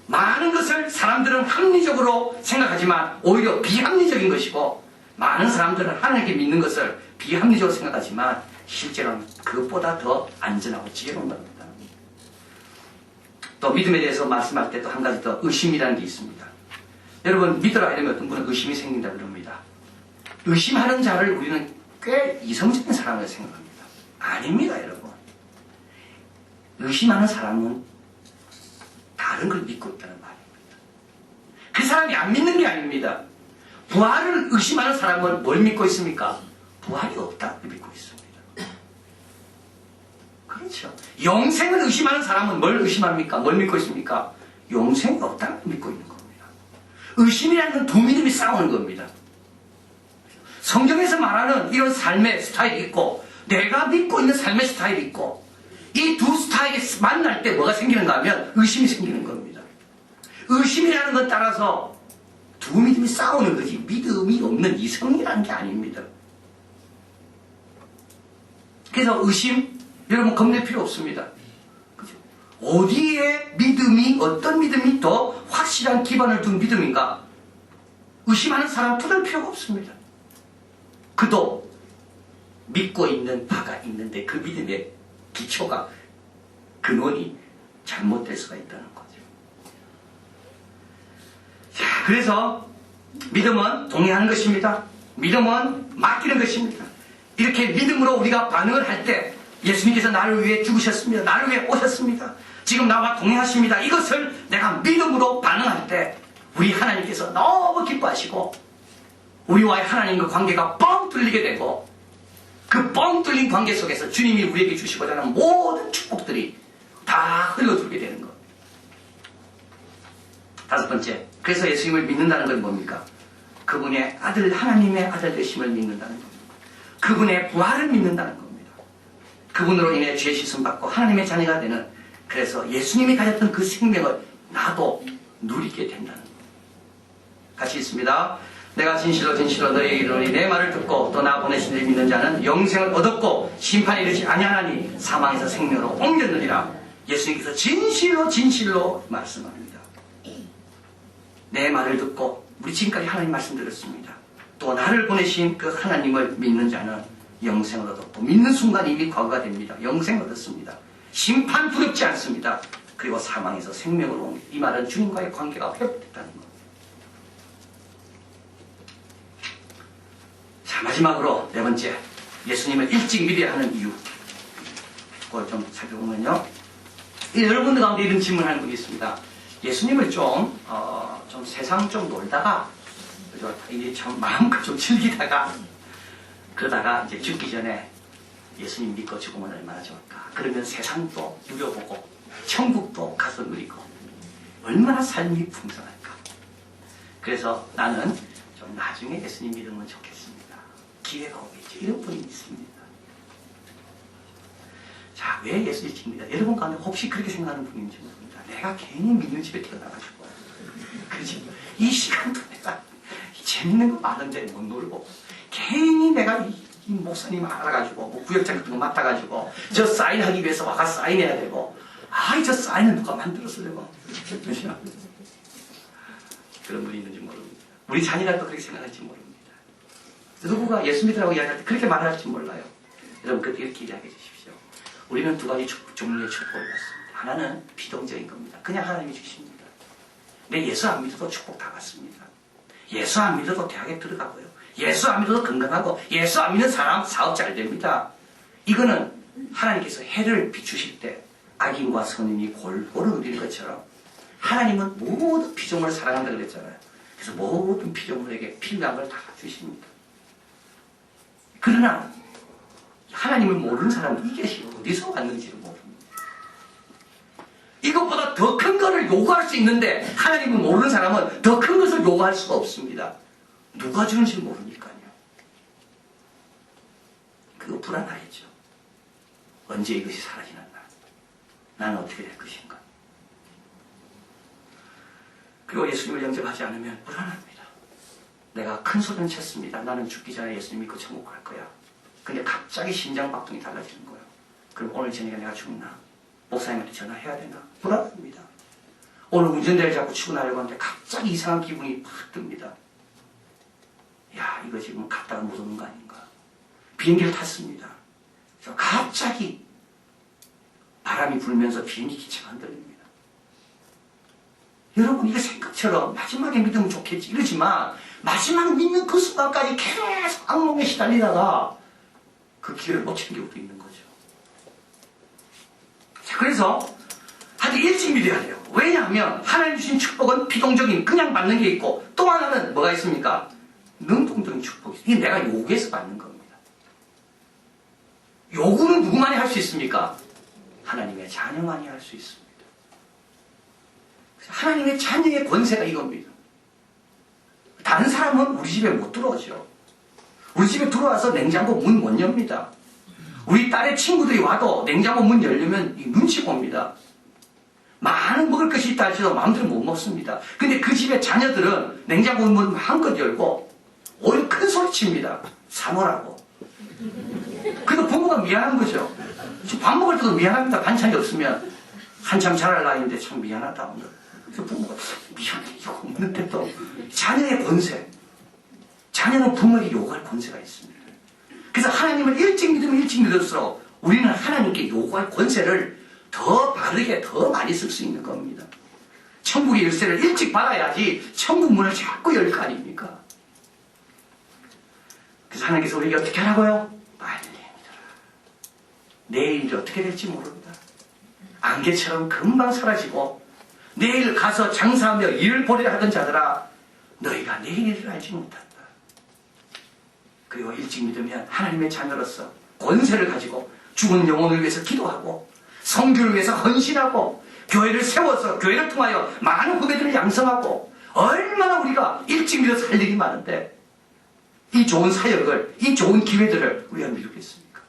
많은 것을 사람들은 합리적으로 생각하지만 오히려 비합리적인 것이고 많은 사람들은 하나님께 믿는 것을 비합리적으로 생각하지만 실제로는 그것보다 더 안전하고 지혜로운 겁니다. 또 믿음에 대해서 말씀할 때 또 한 가지 더 의심이라는 게 있습니다. 여러분 믿으라 이러면 어떤 분은 의심이 생긴다 그럽니다. 의심하는 자를 우리는 꽤 이성적인 사람을 생각합니다. 아닙니다, 여러분. 의심하는 사람은 다른 걸 믿고 있다는 말입니다. 그 사람이 안 믿는 게 아닙니다. 부활을 의심하는 사람은 뭘 믿고 있습니까? 부활이 없다고 믿고 있습니다. 그렇죠. 영생을 의심하는 사람은 뭘 의심합니까? 뭘 믿고 있습니까? 영생이 없다고 믿고 있는 겁니다. 의심이라는 건 두 믿음이 싸우는 겁니다. 성경에서 말하는 이런 삶의 스타일이 있고 내가 믿고 있는 삶의 스타일이 있고 이 두 스타일이 만날 때 뭐가 생기는가 하면 의심이 생기는 겁니다. 의심이라는 것 따라서 두 믿음이 싸우는 거지 믿음이 없는 이성이라는 게 아닙니다. 그래서 의심 여러분 겁낼 필요 없습니다. 그죠? 어디에 믿음이 어떤 믿음이 더 확실한 기반을 둔 믿음인가 의심하는 사람 투덜 필요가 없습니다. 그도 믿고 있는 바가 있는데 그 믿음의 기초가 근원이 잘못될 수가 있다는 거죠. 자, 그래서 믿음은 동의하는 것입니다. 믿음은 맡기는 것입니다. 이렇게 믿음으로 우리가 반응을 할 때 예수님께서 나를 위해 죽으셨습니다. 나를 위해 오셨습니다. 지금 나와 동행하십니다. 이것을 내가 믿음으로 반응할 때 우리 하나님께서 너무 기뻐하시고 우리와의 하나님과 관계가 뻥 뚫리게 되고 그 뻥 뚫린 관계 속에서 주님이 우리에게 주시고자 하는 모든 축복들이 다 흘러들게 되는 것. 다섯 번째, 그래서 예수님을 믿는다는 건 뭡니까? 그분의 아들, 하나님의 아들 되심을 믿는다는 겁니다. 그분의 부활을 믿는다는 겁니다. 그분으로 인해 죄 씻음 받고 하나님의 자녀가 되는 그래서 예수님이 가졌던 그 생명을 나도 누리게 된다는 겁니다. 같이 있습니다. 내가 진실로 진실로 너희에게 이르노니 내 말을 듣고 또 나 보내신 이를 믿는 자는 영생을 얻었고 심판에 이르지 아니하나니 사망에서 생명으로 옮겼느니라. 예수님께서 진실로 진실로 말씀합니다. 내 말을 듣고 우리 지금까지 하나님 말씀 들었습니다. 또 나를 보내신 그 하나님을 믿는 자는 영생을 얻었고 믿는 순간 이미 과거가 됩니다. 영생을 얻었습니다. 심판 두렵지 않습니다. 그리고 사망에서 생명으로 옮겨. 이 말은 주님과의 관계가 회복됐다는 겁니다. 자, 마지막으로 네 번째, 예수님을 일찍 믿어야 하는 이유. 그걸 좀 살펴보면요. 여러분들 가운데 이런 질문을 하는 분이 있습니다. 예수님을 좀 세상 좀 놀다가, 그죠? 이게 참 마음껏 좀 즐기다가, 그러다가 이제 죽기 전에 예수님 믿고 죽으면 얼마나 좋을까. 그러면 세상도 누려보고, 천국도 가서 누리고, 얼마나 삶이 풍성할까. 그래서 나는 좀 나중에 예수님 믿으면 좋겠습니다. 기회가 오겠죠. 이런 분이 있습니다. 자, 왜 예수 일찍입니다. 여러분 가운데 혹시 그렇게 생각하는 분이 있는지 모릅니다. 내가 괜히 믿는 집에 태어나가지고, 그렇지? 이 시간도 내가 재밌는 거 많은데 못 놀고, 괜히 내가 이 목사님 알아가지고, 뭐 구역장 같은 거 맡아가지고, 저 사인하기 위해서 와가 사인해야 되고, 저 사인은 누가 만들었으려고. 그렇죠? 그런 분이 있는지 모릅니다. 우리 자녀들도 그렇게 생각할지 모릅니다. 누구가 예수 믿으라고 이야기할 때 그렇게 말할지 몰라요. 여러분, 그렇게 이렇게 이야기해 주십시오. 우리는 두 가지 종류의 축복을 받습니다. 하나는 비동적인 겁니다. 그냥 하나님이 주십니다. 근데 예수 안 믿어도 축복 다 받습니다. 예수 안 믿어도 대학에 들어가고요. 예수 안 믿어도 건강하고, 예수 안 믿는 사람 사업 잘 됩니다. 이거는 하나님께서 해를 비추실 때 악인과 선인이 골고루 누리는 것처럼 하나님은 모든 피조물을 사랑한다고 그랬잖아요. 그래서 모든 피조물에게 필요한 걸 다 주십니다. 그러나 하나님을 모르는 사람은 이것이 어디서 왔는지를 모릅니다. 이것보다 더 큰 것을 요구할 수 있는데 하나님을 모르는 사람은 더 큰 것을 요구할 수가 없습니다. 누가 주는지 모르니까요. 그거 불안하겠죠. 언제 이것이 사라지는 날, 나는 어떻게 될 것인가. 그리고 예수님을 영접하지 않으면 불안합니다. 내가 큰 소리는 쳤습니다. 나는 죽기 전에 예수님 믿고 천국 갈 거야. 근데 갑자기 심장박동이 달라지는 거예요. 그럼 오늘 저녁에 내가 죽나? 목사님한테 전화해야 되나? 불안합니다. 오늘 운전대를 잡고 출근하려고 하는데 갑자기 이상한 기분이 팍 듭니다. 야, 이거 지금 갔다가 못 오는 거 아닌가? 비행기를 탔습니다. 그래서 갑자기 바람이 불면서 비행기 기체가 흔들립니다. 여러분, 이거 생각처럼 마지막에 믿으면 좋겠지 이러지만 마지막 믿는 그 순간까지 계속 악몽에 시달리다가 그 기회를 놓치는 경우도 있는 거죠. 자, 그래서 아주 일찍 믿어야 돼요. 왜냐하면 하나님 주신 축복은 비동적인 그냥 받는 게 있고, 또 하나는 뭐가 있습니까? 능동적인 축복이 있어요. 이게 내가 요구해서 받는 겁니다. 요구는 누구만이 할 수 있습니까? 하나님의 자녀만이 할 수 있습니다. 하나님의 자녀의 권세가 이겁니다. 다른 사람은 우리 집에 못 들어오죠. 우리 집에 들어와서 냉장고 문 못 엽니다. 우리 딸의 친구들이 와도 냉장고 문 열려면 눈치 봅니다. 많은 먹을 것이 있다 할지라도 마음대로 못 먹습니다. 근데 그 집의 자녀들은 냉장고 문 마음껏 열고 오히려 큰 소리 칩니다. 사놓으라고. 그래도 부모가 미안한 거죠. 밥 먹을 때도 미안합니다. 반찬이 없으면. 한참 자랄 나이인데 참 미안하다 오늘. 그래서 부모가 미안해, 이거 없는데도. 자녀의 권세. 자녀는 부모에게 요구할 권세가 있습니다. 그래서 하나님을 일찍 믿으면 일찍 믿을수록 우리는 하나님께 요구할 권세를 더 바르게 더 많이 쓸 수 있는 겁니다. 천국의 열쇠를 일찍 받아야지 천국 문을 자꾸 열 거 아닙니까? 그래서 하나님께서 우리에게 어떻게 하라고요? 빨리 믿어라. 내일이 어떻게 될지 모릅니다. 안개처럼 금방 사라지고 내일 가서 장사하며 일을 벌이려 하던 자들아, 너희가 내일 일을 알지 못한다. 그리고 일찍 믿으면 하나님의 자녀로서 권세를 가지고 죽은 영혼을 위해서 기도하고 성교를 위해서 헌신하고 교회를 세워서 교회를 통하여 많은 후배들을 양성하고, 얼마나 우리가 일찍 믿어서 할 일이 많은데 이 좋은 사역을, 이 좋은 기회들을 우리가 미루겠습니까?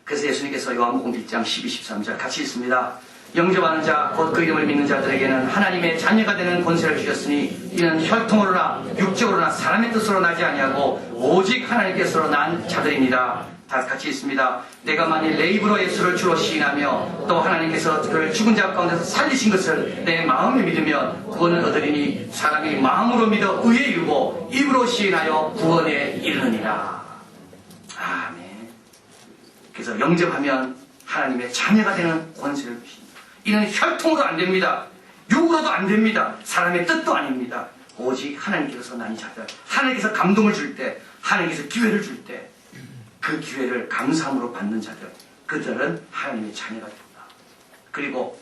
그래서 예수님께서 요한복음 1장 12, 13절 같이 읽습니다. 영접하는 자, 곧 그 이름을 믿는 자들에게는 하나님의 자녀가 되는 권세를 주셨으니 이는 혈통으로나 육적으로나 사람의 뜻으로 나지 아니하고 오직 하나님께서로 난 자들입니다. 다 같이 있습니다. 내가 만일 내 입으로 예수를 주로 시인하며 또 하나님께서 그를 죽은 자 가운데서 살리신 것을 내 마음에 믿으면 구원을 얻으리니 사람이 마음으로 믿어 의에 이르고 입으로 시인하여 구원에 이르느니라. 아멘. 그래서 영접하면 하나님의 자녀가 되는 권세를 주십니다. 이는 혈통으로 안 됩니다. 육으로도 안 됩니다. 사람의 뜻도 아닙니다. 오직 하나님께서 나니 자들, 하나님께서 감동을 줄 때, 하나님께서 기회를 줄 때, 그 기회를 감사함으로 받는 자들, 그들은 하나님의 자녀가 된다. 그리고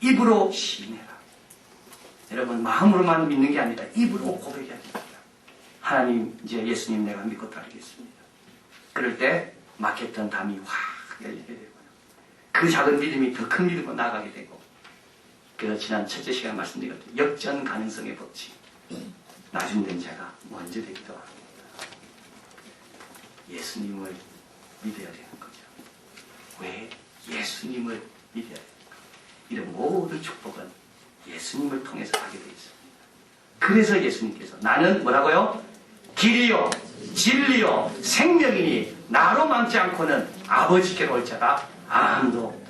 입으로 시인해라. 여러분, 마음으로만 믿는 게 아니라 입으로 고백해야 됩니다. 하나님, 이제 예수님 내가 믿고 따르겠습니다. 그럴 때 막혔던 담이 확 열리게 되고요. 그 작은 믿음이 더 큰 믿음으로 나아가게 되고, 그래서 지난 첫째 시간에 말씀드렸던 역전 가능성의 법칙, 나중된 자가 먼저 되기도 합니다. 예수님을 믿어야 되는 거죠. 왜 예수님을 믿어야 됩니까? 이런 모든 축복은 예수님을 통해서 하게 되어 있습니다. 그래서 예수님께서 나는 뭐라고요? 길이요 진리요 생명이니 나로 망치 않고는 아버지께로 올 자가 아무도